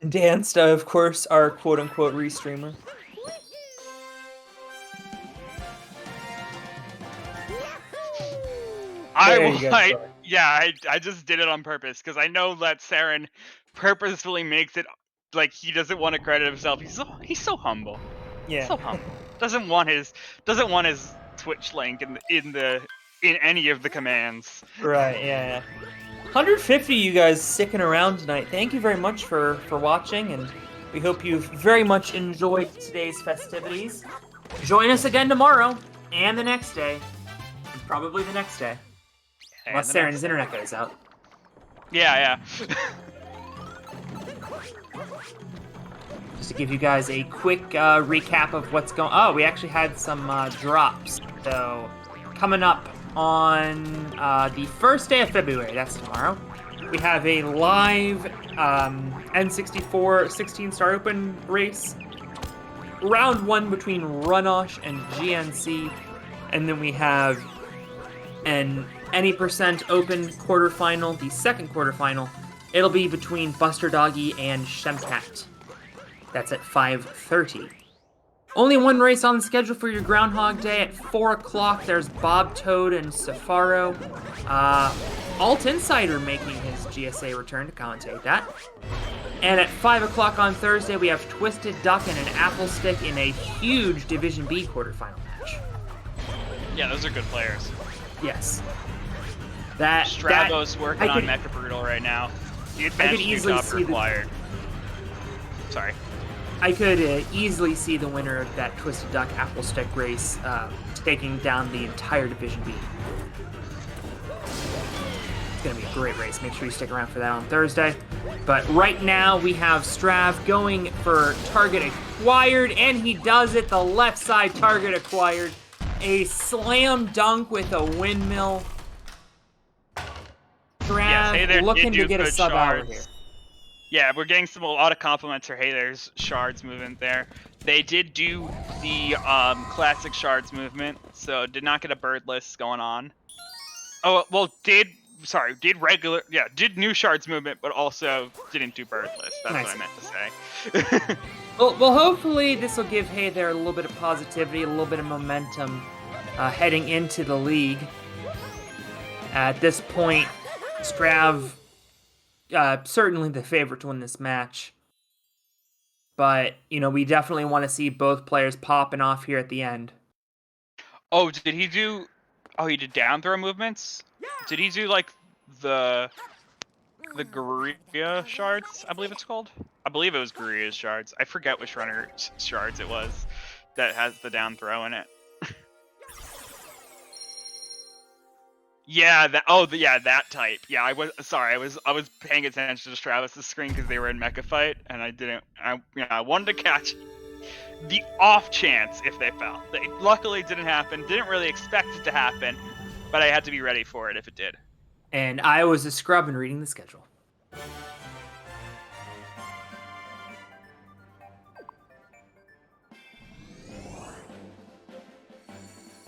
Danced, of course, our quote-unquote restreamer. I just did it on purpose because I know that Saren purposefully makes it like he doesn't want to credit himself. He's so humble. Yeah. So humble. Doesn't want his Twitch link in any of the commands. Right, yeah. 150 you guys sticking around tonight. Thank you very much for watching, and we hope you've very much enjoyed today's festivities. Join us again tomorrow, and the next day, and probably the next day. Unless Saren's internet goes out. Yeah. Just to give you guys a quick recap of what's going on. Oh, we actually had some drops. So, coming up on the first day of February, that's tomorrow, we have a live N64 16-star open race. Round 1 between Runosh and GNC. And then we have an any percent open quarterfinal, the second quarterfinal. It'll be between Buster Doggy and Shemcat. That's at 5:30. Only one race on the schedule for your Groundhog Day. At 4 o'clock, there's Bob Toad and Safaro. Alt Insider making his GSA return to commentate that. And at 5 o'clock on Thursday, we have Twisted Duck and an Apple Stick in a huge Division B quarterfinal match. Yeah, those are good players. Yes. Stravos working on Mecha Brutal right now. The advanced new top required. Sorry. I could easily see the winner of that Twisted Duck Apple Stick race taking down the entire Division B. It's going to be a great race. Make sure you stick around for that on Thursday. But right now, we have Strav going for target acquired, and he does it. The left side target acquired. A slam dunk with a windmill. Strav looking to get a sub hour here. Yeah, we're getting a lot of compliments for Hey There's Shards movement there. They did do the classic Shards movement, so did not get a birdless going on. Oh, well, did new Shards movement, but also didn't do birdless. That's nice. What I meant to say. well, hopefully this will give Hey There a little bit of positivity, a little bit of momentum heading into the league. At this point, Strav certainly the favorite to win this match. But, you know, we definitely want to see both players popping off here at the end. Oh, did he do... Oh, he did down throw movements? Did he do, like, the Guerrilla Shards, I believe it's called? I believe it was Guerrilla Shards. I forget which runner Shards it was that has the down throw in it. Yeah, that type. Yeah, I was paying attention to Stravos' screen because they were in Mecha Fight, and I wanted to catch the off chance if they fell. It luckily didn't happen. Didn't really expect it to happen, but I had to be ready for it if it did. And I was a scrub in reading the schedule.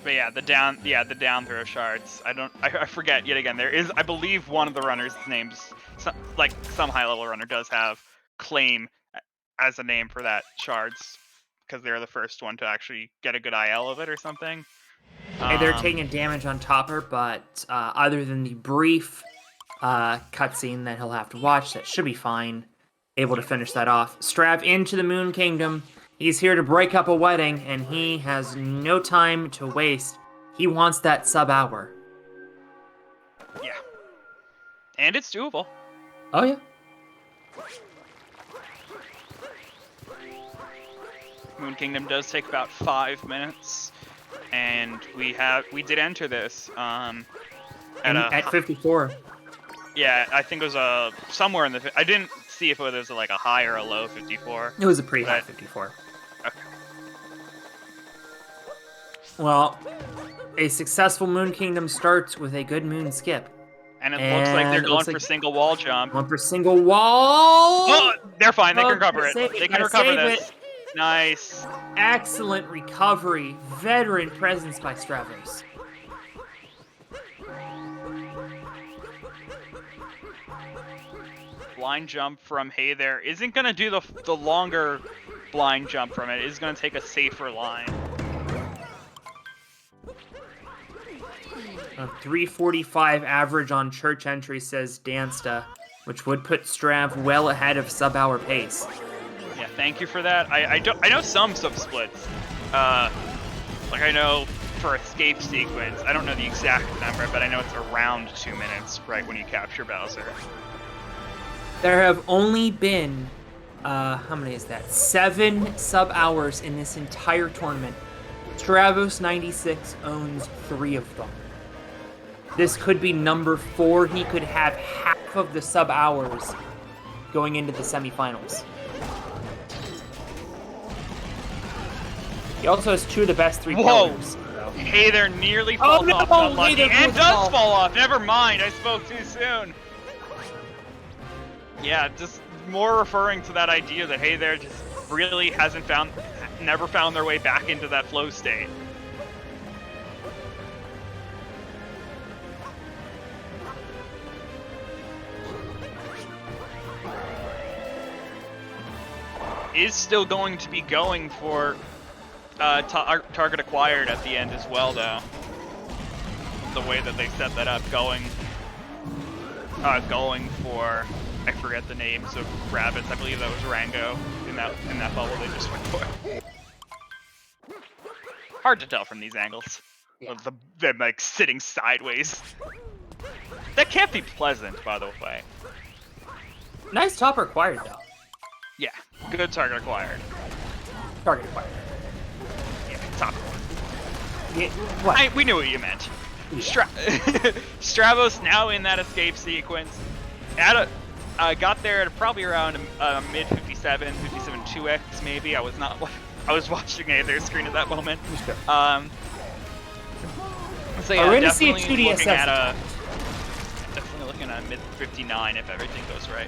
But yeah, the down throw shards. I forget yet again. There is, I believe, one of the runners' names, some high level runner does have claim as a name for that shards because they're the first one to actually get a good IL of it or something. Hey, they're taking damage on Topper, but other than the brief cutscene that he'll have to watch, that should be fine. Able to finish that off. Strav into the Moon Kingdom. He's here to break up a wedding, and he has no time to waste. He wants that sub hour. Yeah. And it's doable. Oh, yeah. Moon Kingdom does take about 5 minutes, and we did enter this At 54. Yeah, I think it was somewhere in the. I didn't see if it was like a high or a low 54. It was a pretty high 54. Okay. Well, a successful Moon Kingdom starts with a good moon skip. And it looks like they're going for single wall jump. Going for single wall. Oh, they're fine. They can recover it. They can recover this. Nice. Excellent recovery. Veteran presence by Stravos. Blind jump from Hey There isn't going to do the longer blind jump from it. It's going to take a safer line. A 345 average on church entry, says Dansta, which would put Strav well ahead of sub-hour pace. Yeah, thank you for that. I know some sub-splits. Like I know for escape sequence, I don't know the exact number, but I know it's around 2 minutes, right, when you capture Bowser. There have only been, how many is that? 7 sub-hours in this entire tournament. Stravos96 owns 3 of them. This could be number 4. He could have half of the sub-hours going into the semifinals. He also has 2 of the best 3 pillars. Hey There nearly falls off. Unlucky. And does fall off. Never mind. I spoke too soon. Yeah, just more referring to that idea that Hey There just really never found their way back into that flow state. Is still going to be going for target acquired at the end as well, though. The way that they set that up, going for, I forget the names of rabbits. I believe that was Rango in that bubble they just went for. Hard to tell from these angles. Yeah. Of them like sitting sideways. That can't be pleasant, by the way. Nice topper acquired, though. Yeah, good target acquired. Target acquired. Yeah, top one. Yeah, what? We knew what you meant. Yeah. Stravos now in that escape sequence. Got there at probably around mid 57, 2x maybe. I was watching their screen at that moment. Sure. So yeah, we're gonna see a definitely 2D looking assessment. definitely looking at mid 59 if everything goes right.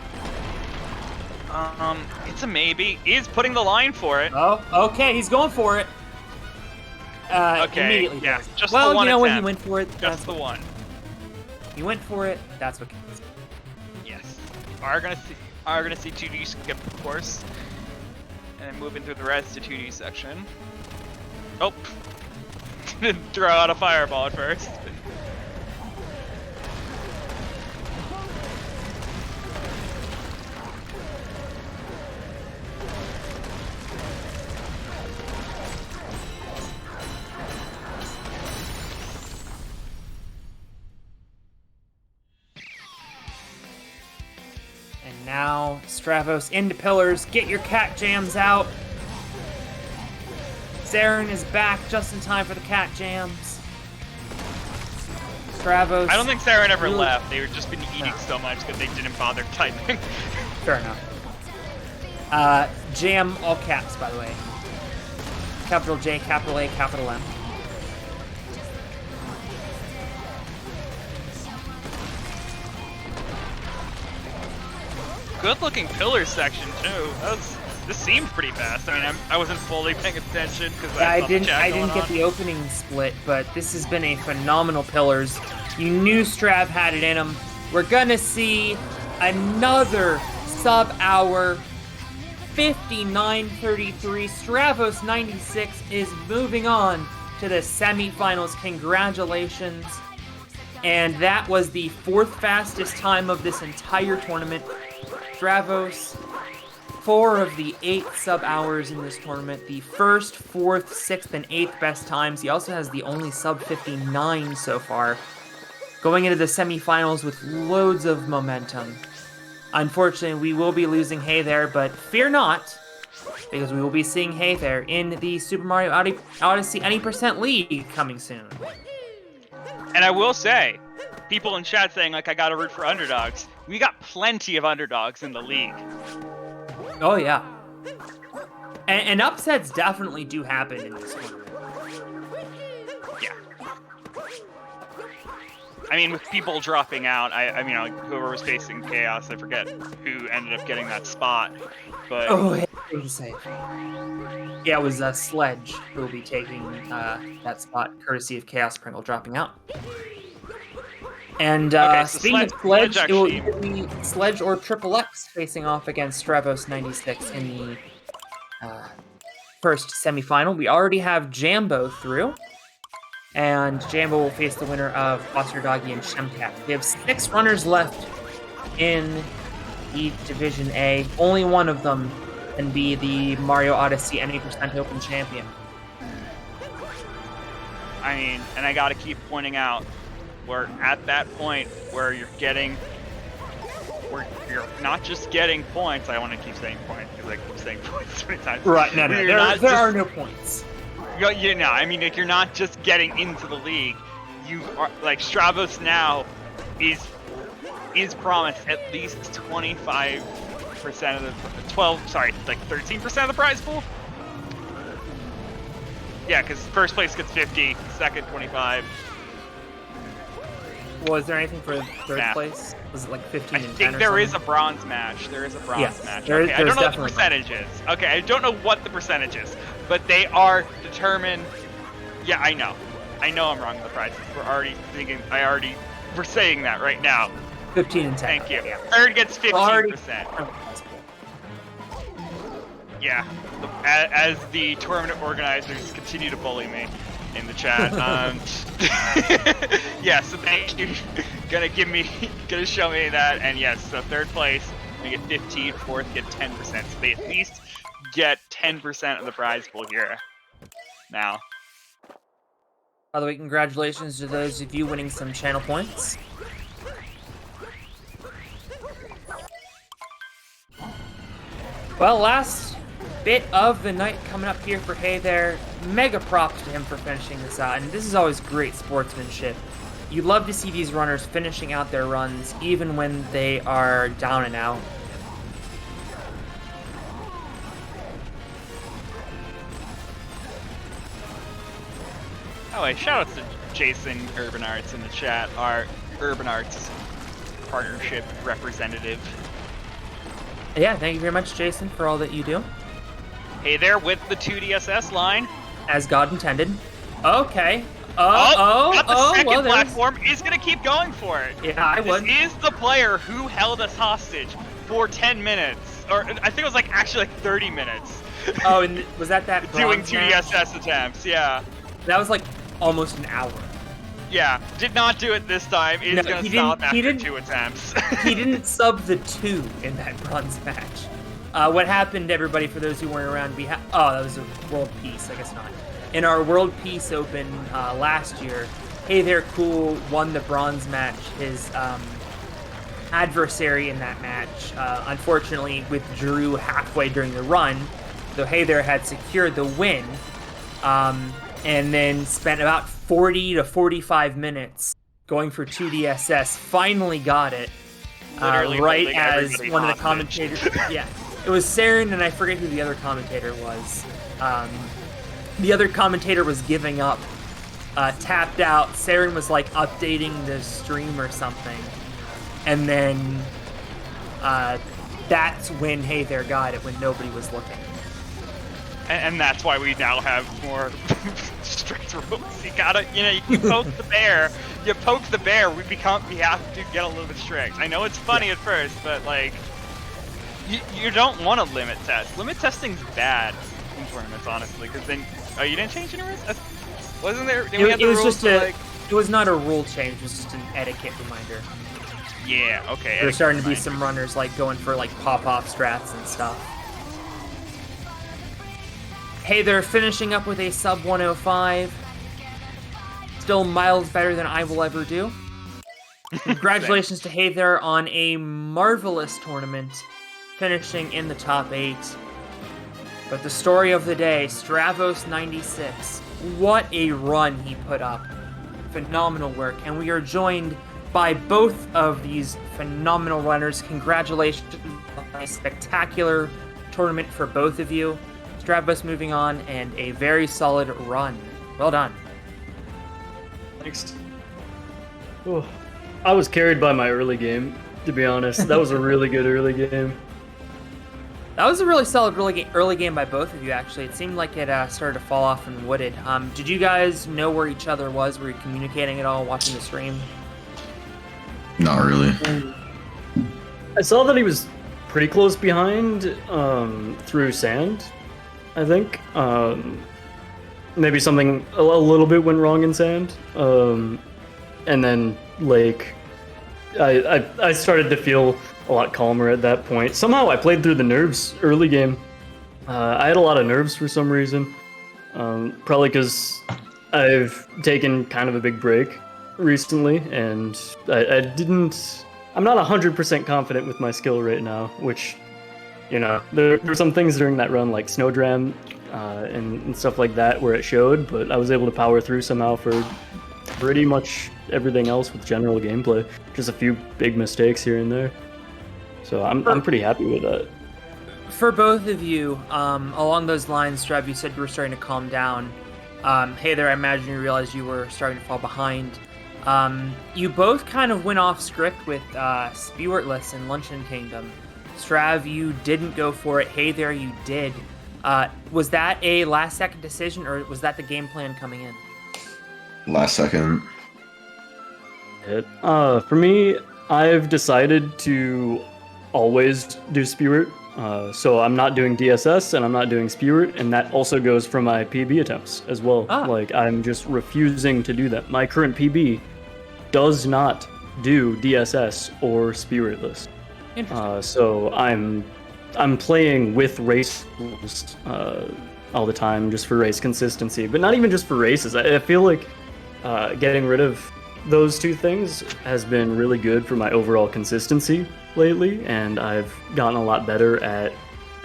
It's a maybe. He's putting the line for it. Oh, okay, he's going for it. Okay, Immediately. yeah, does. just well, the one you know attempt. when he went for it. Just the one. He went for it. That's what counts. Yes. Are gonna see 2D skip, of course, and moving through the rest of 2D section. Oh, didn't throw out a fireball at first. And now, Stravos into pillars. Get your cat jams out. Zarin is back just in time for the cat jams. Stravos. I don't think Saren ever left. They've just been eating so much that they didn't bother typing. Fair enough. Jam, all caps, by the way. Capital J, capital A, capital M. Good looking pillar section too. This seemed pretty fast. I mean, I wasn't fully paying attention because I didn't get the opening split, but this has been a phenomenal pillars. You knew Strav had it in him. We're gonna see another sub-hour 59-33. Stravos96 is moving on to the semifinals. Congratulations. And that was the 4th fastest time of this entire tournament. Stravos, 4 of the 8 sub-hours in this tournament. The 1st, 4th, 6th, and 8th best times. He also has the only sub-59 so far. going into the semifinals with loads of momentum. Unfortunately, we will be losing Hey There, but fear not, because we will be seeing Hey There in the Super Mario Odyssey Any Percent League coming soon. And I will say, people in chat saying, like, I gotta root for underdogs. We got plenty of underdogs in the league. Oh, yeah. And upsets definitely do happen in this tournament. Yeah. I mean, with people dropping out, I mean, like, whoever was facing Chaos, I forget who ended up getting that spot, but... Oh, I hate to say it. Yeah, it was Sledge who will be taking that spot, courtesy of Chaos Pringle dropping out. And okay, so speaking of Sledge Sledge, actually... it will be Sledge or Triple X facing off against Stravos96 in the first semifinal. We already have Jambo through. And Jambo will face the winner of Foster Doggy and Shemcat. We have 6 runners left in the Division A. Only one of them can be the Mario Odyssey N8% Open champion. I mean, and I gotta keep pointing out, we're at that point where you're not just getting points. I want to keep saying points because I keep saying points 20 times. Right, no, there are no points. You know, I mean, like, you're not just getting into the league. You are, like, Stravos now is promised at least 25% of the 13% of the prize pool. Yeah, because first place gets 50, second 25. Was there anything for third place? Was it like 15 and 10 I think there is a bronze match. There is a bronze match. Okay, I don't know what the percentage is. Okay, I don't know what the percentage is, but they are determined. Yeah, I know. I know I'm wrong with the prizes. We're saying that right now. 15 and 10. Thank you. Yeah. Third gets 15%. Yeah, as the tournament organizers continue to bully me in the chat. Yeah, so thank you. Gonna show me that, and yes, so third place, we get 15, fourth get 10%. So they at least get 10% of the prize pool here. Now. By the way, congratulations to those of you winning some channel points. Well, last bit of the night coming up here for Hey There. Mega props to him for finishing this out, and this is always great sportsmanship. You love to see these runners finishing out their runs, even when they are down and out. Oh, wait, shout out to Jason Urban Arts in the chat, our Urban Arts partnership representative. Yeah, thank you very much, Jason, for all that you do. Hey There with the 2DSS line. As God intended. Okay. The second platform is going to keep going for it. Yeah, I would. This is the player who held us hostage for 10 minutes. Or I think it was actually 30 minutes. Oh, and was that doing 2DSS attempts, yeah. That was almost an hour. Yeah, did not do it this time. It's going to stop after 2 attempts. He didn't sub the 2 in that bronze match. What happened, everybody, for those who weren't around, that was a World Peace, I guess not. In our World Peace Open last year, Hey There Cool won the bronze match. His adversary in that match, unfortunately, withdrew halfway during the run, though Hey There had secured the win, and then spent about 40 to 45 minutes going for 2DSS, finally got it, right as one of the commentators... Yeah, it was Saren, and I forget who the other commentator was. The other commentator was giving up, tapped out. Saren was updating the stream or something, and then that's when Hey There got it, when nobody was looking. And that's why we now have more strict rules. You gotta, you poke the bear. You poke the bear. We have to get a little bit strict. I know it's funny at first, but you don't want to limit test. Limit testing's bad in tournaments, honestly, because then you didn't change any rules. Wasn't there? It was not a rule change. It was just an etiquette reminder. Yeah. Okay. There's starting to be some runners going for pop-off strats and stuff. Hey There, finishing up with a sub 105. Still miles better than I will ever do. Congratulations to Hey There on a marvelous tournament, finishing in the top 8. But the story of the day, Stravos96. What a run he put up. Phenomenal work. And we are joined by both of these phenomenal runners. Congratulations on a spectacular tournament for both of you. Stravos moving on, and a very solid run. Well done. Thanks. Oh, I was carried by my early game, to be honest. That was a really good early game. That was a really solid early game by both of you, actually. It seemed like it started to fall off and wooded. Did you guys know where each other was? Were you communicating at all, watching the stream? Not really. I saw that he was pretty close behind through sand, I think. Maybe something a little bit went wrong in sand. And then lake. I started to feel a lot calmer at that point. Somehow I played through the nerves early game. I had a lot of nerves for some reason. Probably because I've taken kind of a big break recently, and I'm not 100% confident with my skill right now, which, there were some things during that run like Snowdram and stuff like that where it showed, but I was able to power through somehow for pretty much everything else with general gameplay. Just a few big mistakes here and there. So I'm pretty happy with that. For both of you, along those lines, Strav, you said you were starting to calm down. Hey there, I imagine you realized you were starting to fall behind. You both kind of went off script with Spiritless and Luncheon Kingdom. Strav, you didn't go for it. Hey there, you did. Was that a last-second decision, or was that the game plan coming in? Last second. For me, I've decided to always do Spirit. So I'm not doing DSS and I'm not doing Spirit, and that also goes for my PB attempts as well. Like, I'm just refusing to do that. My current PB does not do DSS or Spiritless. So I'm playing with race rules all the time just for race consistency, but not even just for races. I feel like getting rid of those two things has been really good for my overall consistency lately, and I've gotten a lot better at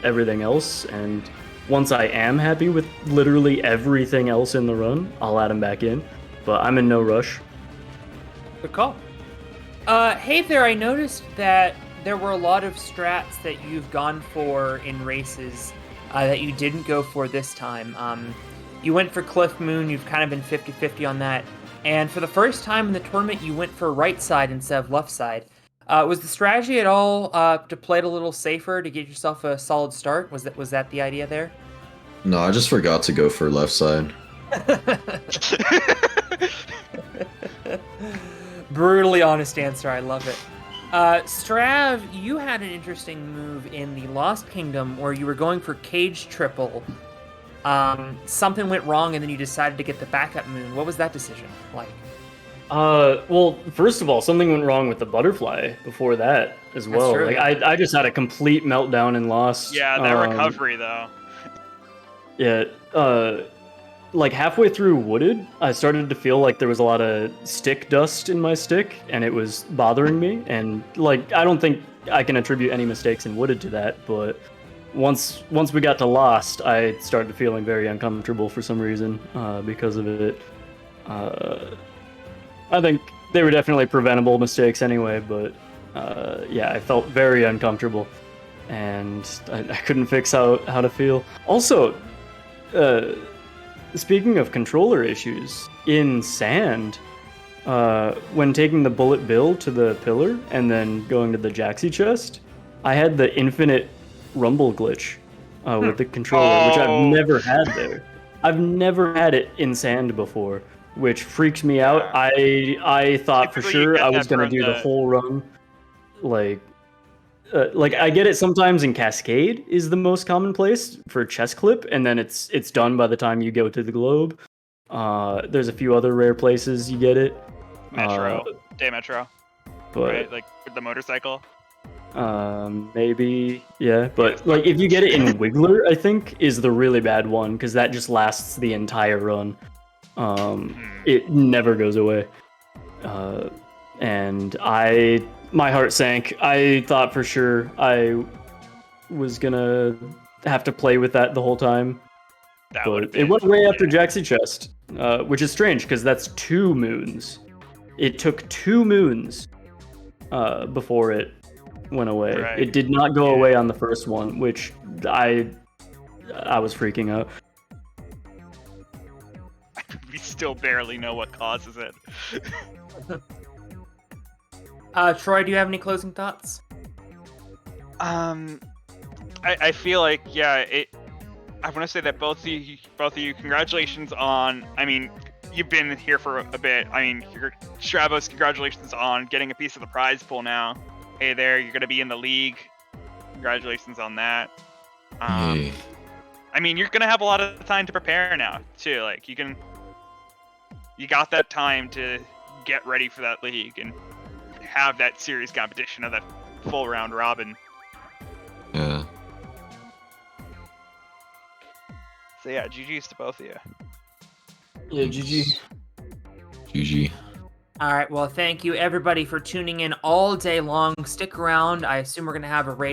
everything else. And once I am happy with literally everything else in the run, I'll add them back in, but I'm in no rush. Good call. Hey there, I noticed that there were a lot of strats that you've gone for in races that you didn't go for this time. You went for Cliff Moon, you've kind of been 50-50 on that. And for the first time in the tournament, you went for right side instead of left side. Was the strategy at all to play it a little safer to get yourself a solid start? Was that the idea there? No, I just forgot to go for left side. Brutally honest answer. I love it. Strav, you had an interesting move in the Lost Kingdom where you were going for cage triple. Something went wrong, and then you decided to get the backup moon. What was that decision like? Well, first of all, something went wrong with the butterfly before that as well. True, like yeah. I just had a complete meltdown and lost. Yeah, that recovery though. Yeah, like halfway through Wooded, I started to feel like there was a lot of stick dust in my stick, and it was bothering me. And like, I don't think I can attribute any mistakes in Wooded to that, but once we got to Lost, I started feeling very uncomfortable for some reason because of it. I think they were definitely preventable mistakes anyway, but yeah, I felt very uncomfortable, and I couldn't fix how to feel. Also, speaking of controller issues, in Sand, when taking the Bullet Bill to the pillar and then going to the Jaxi chest, I had the infinite rumble glitch with the controller, which I've never had there. I've never had it in Sand before, which freaked me out. I thought for sure I was gonna do the whole run. Like I get it sometimes in Cascade is the most common place for chest clip, and then it's done by the time you go to the globe. There's a few other rare places you get it. Metro, Day Metro, but right? Like with the motorcycle. Maybe, yeah, but like if you get it in Wiggler, I think is the really bad one, because that just lasts the entire run. It never goes away. and my heart sank. I thought for sure I was gonna have to play with that the whole time. That But it went away after Jaxie Chest, which is strange because that's 2 moons. It took 2 moons before it went away. Right. It did not go away on the first one, which I was freaking out. We still barely know what causes it. Troy, do you have any closing thoughts? I feel like I want to say that both of you, congratulations on. I mean, you've been here for a bit. I mean, Stravos, congratulations on getting a piece of the prize pool now. Hey there, you're gonna be in the league. Congratulations on that. Hey. I mean, you're gonna have a lot of time to prepare now too. Like you got that time to get ready for that league and have that serious competition of that full round robin. Yeah. So yeah, GG's to both of you. Yeah, GG. GG. All right, well, thank you everybody for tuning in all day long. Stick around. I assume we're going to have a raid